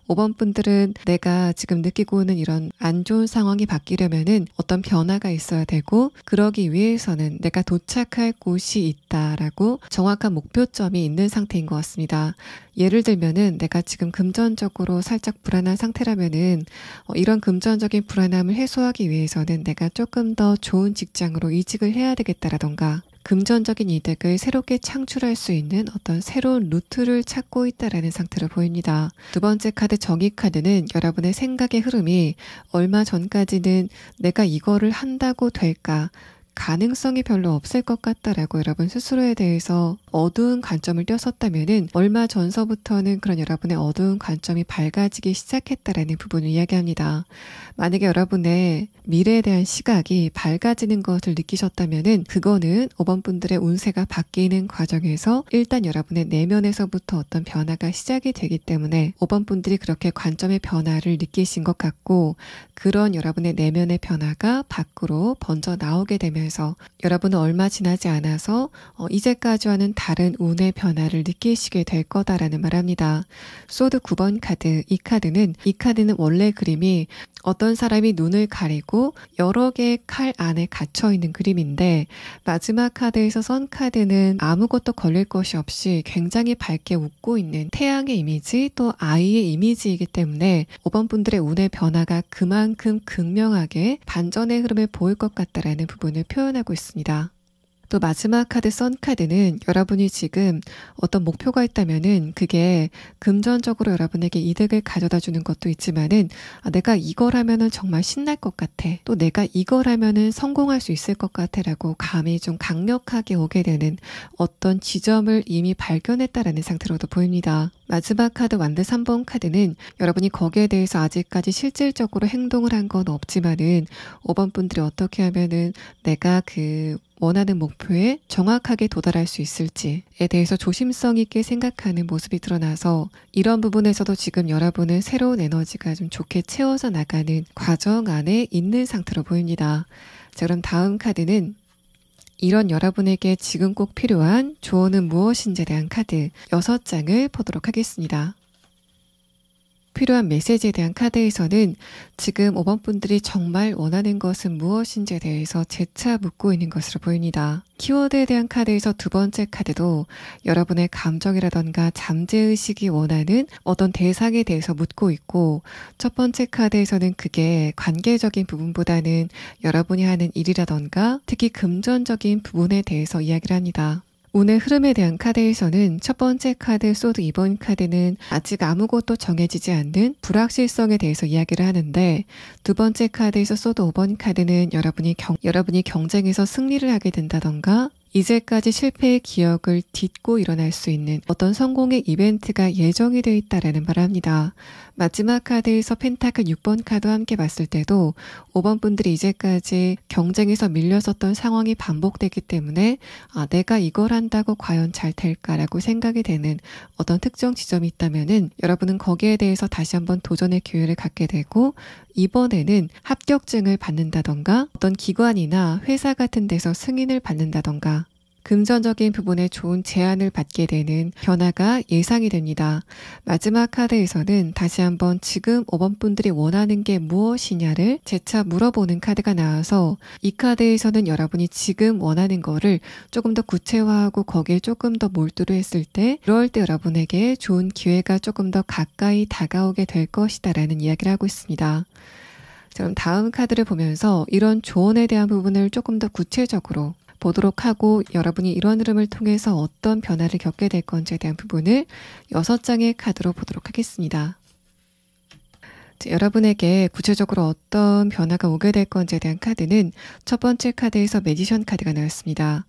5번 분들은 내가 지금 느끼고 있는 이런 안 좋은 상황이 바뀌려면은 어떤 변화가 있어야 되고, 그러기 위해서는 내가 도착할 곳이 있다라고 정확한 목표점이 있는 상태인 것 같습니다. 예를 들면은 내가 지금 금전적으로 살짝 불안한 상태라면은 이런 금전적인 불안함을 해소하기 위해서는 내가 조금 더 좋은 직장으로 이직을 해야 되겠다라던가, 금전적인 이득을 새롭게 창출할 수 있는 어떤 새로운 루트를 찾고 있다라는 상태로 보입니다. 두 번째 카드 정의 카드는 여러분의 생각의 흐름이 얼마 전까지는 내가 이거를 한다고 될까, 가능성이 별로 없을 것 같다라고 여러분 스스로에 대해서 어두운 관점을 띄었었다면은 얼마 전서부터는 그런 여러분의 어두운 관점이 밝아지기 시작했다라는 부분을 이야기합니다. 만약에 여러분의 미래에 대한 시각이 밝아지는 것을 느끼셨다면은 그거는 5번 분들의 운세가 바뀌는 과정에서 일단 여러분의 내면에서부터 어떤 변화가 시작이 되기 때문에 5번 분들이 그렇게 관점의 변화를 느끼신 것 같고, 그런 여러분의 내면의 변화가 밖으로 번져 나오게 되면서 여러분은 얼마 지나지 않아서 이제까지와는 다른 운의 변화를 느끼시게 될 거다라는 말합니다. 소드 9번 카드, 이 카드는 원래 그림이 어떤 사람이 눈을 가리고 여러 개의 칼 안에 갇혀있는 그림인데, 마지막 카드에서 선 카드는 아무것도 걸릴 것이 없이 굉장히 밝게 웃고 있는 태양의 이미지, 또 아이의 이미지이기 때문에 5번 분들의 운의 변화가 그만큼 극명하게 반전의 흐름을 보일 것 같다라는 부분을 표현하고 있습니다. 또 마지막 카드 선 카드는 여러분이 지금 어떤 목표가 있다면은 그게 금전적으로 여러분에게 이득을 가져다 주는 것도 있지만은 내가 이걸 하면은 정말 신날 것 같아. 또 내가 이걸 하면은 성공할 수 있을 것 같아 라고 감이 좀 강력하게 오게 되는 어떤 지점을 이미 발견했다라는 상태로도 보입니다. 마지막 카드 완드 3번 카드는 여러분이 거기에 대해서 아직까지 실질적으로 행동을 한 건 없지만은 5번 분들이 어떻게 하면은 내가 그 원하는 목표에 정확하게 도달할 수 있을지에 대해서 조심성 있게 생각하는 모습이 드러나서 이런 부분에서도 지금 여러분은 새로운 에너지가 좀 좋게 채워져 나가는 과정 안에 있는 상태로 보입니다. 자, 그럼 다음 카드는 이런 여러분에게 지금 꼭 필요한 조언은 무엇인지에 대한 카드 6장을 보도록 하겠습니다. 필요한 메시지에 대한 카드에서는 지금 5번 분들이 정말 원하는 것은 무엇인지에 대해서 재차 묻고 있는 것으로 보입니다. 키워드에 대한 카드에서 두 번째 카드도 여러분의 감정이라던가 잠재의식이 원하는 어떤 대상에 대해서 묻고 있고, 첫 번째 카드에서는 그게 관계적인 부분보다는 여러분이 하는 일이라던가 특히 금전적인 부분에 대해서 이야기를 합니다. 운의 흐름에 대한 카드에서는 첫 번째 카드 소드 2번 카드는 아직 아무것도 정해지지 않는 불확실성에 대해서 이야기를 하는데, 두 번째 카드에서 소드 5번 카드는 여러분이 경쟁에서 승리를 하게 된다던가 이제까지 실패의 기억을 딛고 일어날 수 있는 어떤 성공의 이벤트가 예정이 되어 있다라는 말합니다. 마지막 카드에서 펜타클 6번 카드와 함께 봤을 때도 5번 분들이 이제까지 경쟁에서 밀렸었던 상황이 반복되기 때문에 내가 이걸 한다고 과연 잘 될까라고 생각이 되는 어떤 특정 지점이 있다면은 여러분은 거기에 대해서 다시 한번 도전의 기회를 갖게 되고, 이번에는 합격증을 받는다던가 어떤 기관이나 회사 같은 데서 승인을 받는다던가 금전적인 부분에 좋은 제안을 받게 되는 변화가 예상이 됩니다. 마지막 카드에서는 다시 한번 지금 5번 분들이 원하는 게 무엇이냐를 재차 물어보는 카드가 나와서 이 카드에서는 여러분이 지금 원하는 거를 조금 더 구체화하고 거기에 조금 더 몰두를 했을 때 그럴 때 여러분에게 좋은 기회가 조금 더 가까이 다가오게 될 것이다 라는 이야기를 하고 있습니다. 그럼 다음 카드를 보면서 이런 조언에 대한 부분을 조금 더 구체적으로 보도록 하고, 여러분이 이런 흐름을 통해서 어떤 변화를 겪게 될 건지에 대한 부분을 6장의 카드로 보도록 하겠습니다. 여러분에게 구체적으로 어떤 변화가 오게 될 건지에 대한 카드는 첫 번째 카드에서 매지션 카드가 나왔습니다.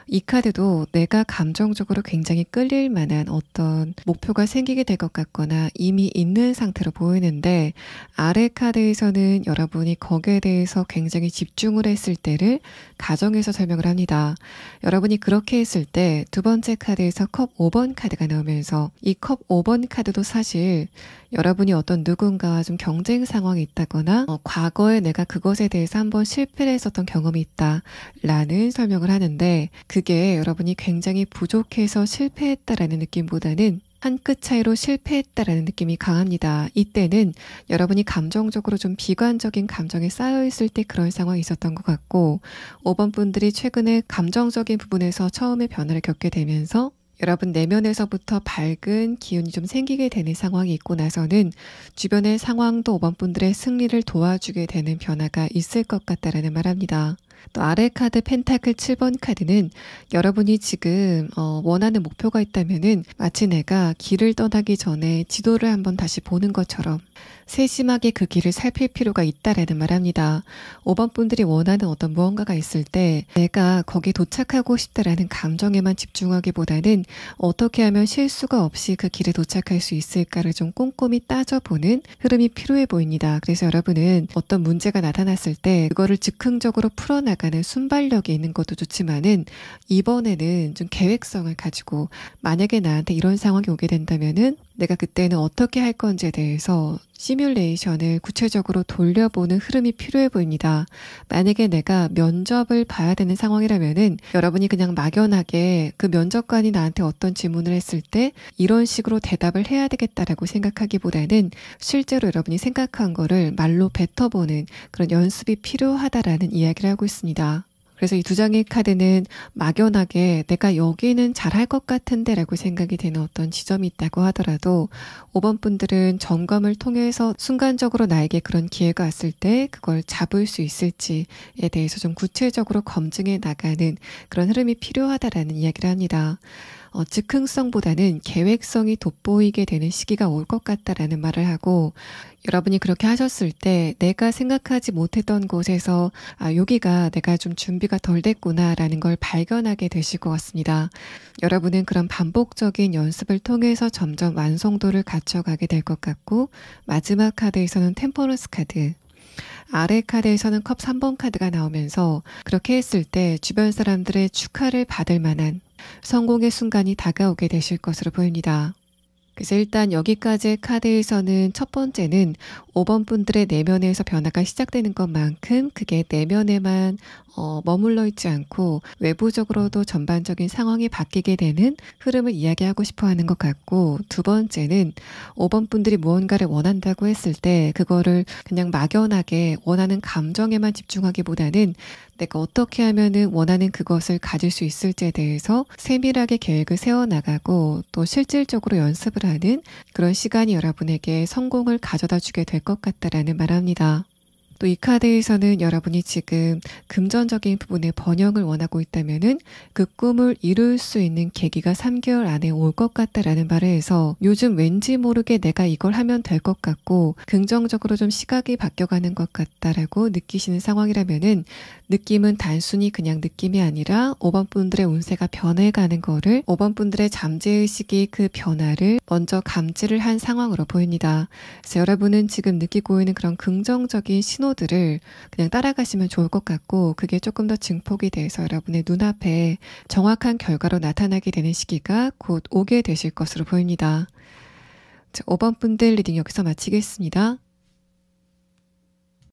이 카드도 내가 감정적으로 굉장히 끌릴 만한 어떤 목표가 생기게 될 것 같거나 이미 있는 상태로 보이는데, 아래 카드에서는 여러분이 거기에 대해서 굉장히 집중을 했을 때를 가정해서 설명을 합니다. 여러분이 그렇게 했을 때 두 번째 카드에서 컵 5번 카드가 나오면서 이 컵 5번 카드도 사실 여러분이 어떤 누군가와 좀 경쟁 상황이 있다거나 과거에 내가 그것에 대해서 한번 실패를 했었던 경험이 있다라는 설명을 하는데, 그게 여러분이 굉장히 부족해서 실패했다라는 느낌보다는 한 끗 차이로 실패했다라는 느낌이 강합니다. 이때는 여러분이 감정적으로 좀 비관적인 감정에 쌓여있을 때 그런 상황이 있었던 것 같고, 5번 분들이 최근에 감정적인 부분에서 처음에 변화를 겪게 되면서 여러분 내면에서부터 밝은 기운이 좀 생기게 되는 상황이 있고 나서는 주변의 상황도 5번 분들의 승리를 도와주게 되는 변화가 있을 것 같다라는 말합니다. 또 아래 카드 펜타클 7번 카드는 여러분이 지금 원하는 목표가 있다면은 마치 내가 길을 떠나기 전에 지도를 한번 다시 보는 것처럼 세심하게 그 길을 살필 필요가 있다라는 말합니다. 5번 분들이 원하는 어떤 무언가가 있을 때 내가 거기에 도착하고 싶다라는 감정에만 집중하기보다는 어떻게 하면 실수가 없이 그 길에 도착할 수 있을까를 좀 꼼꼼히 따져보는 흐름이 필요해 보입니다. 그래서 여러분은 어떤 문제가 나타났을 때 그거를 즉흥적으로 풀어나가는 순발력이 있는 것도 좋지만은 이번에는 좀 계획성을 가지고 만약에 나한테 이런 상황이 오게 된다면은 내가 그때는 어떻게 할 건지에 대해서 시뮬레이션을 구체적으로 돌려보는 흐름이 필요해 보입니다. 만약에 내가 면접을 봐야 되는 상황이라면은 여러분이 그냥 막연하게 그 면접관이 나한테 어떤 질문을 했을 때 이런 식으로 대답을 해야 되겠다라고 생각하기보다는 실제로 여러분이 생각한 거를 말로 뱉어보는 그런 연습이 필요하다라는 이야기를 하고 있습니다. 그래서 이 두 장의 카드는 막연하게 내가 여기는 잘할 것 같은데 라고 생각이 되는 어떤 지점이 있다고 하더라도 5번 분들은 점검을 통해서 순간적으로 나에게 그런 기회가 왔을 때 그걸 잡을 수 있을지에 대해서 좀 구체적으로 검증해 나가는 그런 흐름이 필요하다라는 이야기를 합니다. 즉흥성보다는 계획성이 돋보이게 되는 시기가 올 것 같다라는 말을 하고 여러분이 그렇게 하셨을 때 내가 생각하지 못했던 곳에서 여기가 내가 좀 준비가 덜 됐구나라는 걸 발견하게 되실 것 같습니다. 여러분은 그런 반복적인 연습을 통해서 점점 완성도를 갖춰가게 될 것 같고 마지막 카드에서는 템퍼런스 카드 아래 카드에서는 컵 3번 카드가 나오면서 그렇게 했을 때 주변 사람들의 축하를 받을 만한 성공의 순간이 다가오게 되실 것으로 보입니다. 그래서 일단 여기까지의 카드에서는 첫 번째는 5번 분들의 내면에서 변화가 시작되는 것만큼 그게 내면에만 머물러 있지 않고 외부적으로도 전반적인 상황이 바뀌게 되는 흐름을 이야기하고 싶어 하는 것 같고 두 번째는 5번 분들이 무언가를 원한다고 했을 때 그거를 그냥 막연하게 원하는 감정에만 집중하기보다는 내가 어떻게 하면은 원하는 그것을 가질 수 있을지에 대해서 세밀하게 계획을 세워나가고 또 실질적으로 연습을 하는 그런 시간이 여러분에게 성공을 가져다 주게 될 것 같다라는 말합니다. 또 이 카드에서는 여러분이 지금 금전적인 부분에 번영을 원하고 있다면은 그 꿈을 이룰 수 있는 계기가 3개월 안에 올 것 같다라는 말을 해서 요즘 왠지 모르게 내가 이걸 하면 될 것 같고 긍정적으로 좀 시각이 바뀌어가는 것 같다라고 느끼시는 상황이라면은 느낌은 단순히 그냥 느낌이 아니라 5번 분들의 운세가 변해가는 거를 5번 분들의 잠재의식이 그 변화를 먼저 감지를 한 상황으로 보입니다. 그래서 여러분은 지금 느끼고 있는 그런 긍정적인 신호들을 그냥 따라가시면 좋을 것 같고 그게 조금 더 증폭이 돼서 여러분의 눈앞에 정확한 결과로 나타나게 되는 시기가 곧 오게 되실 것으로 보입니다. 5번 분들 리딩 여기서 마치겠습니다.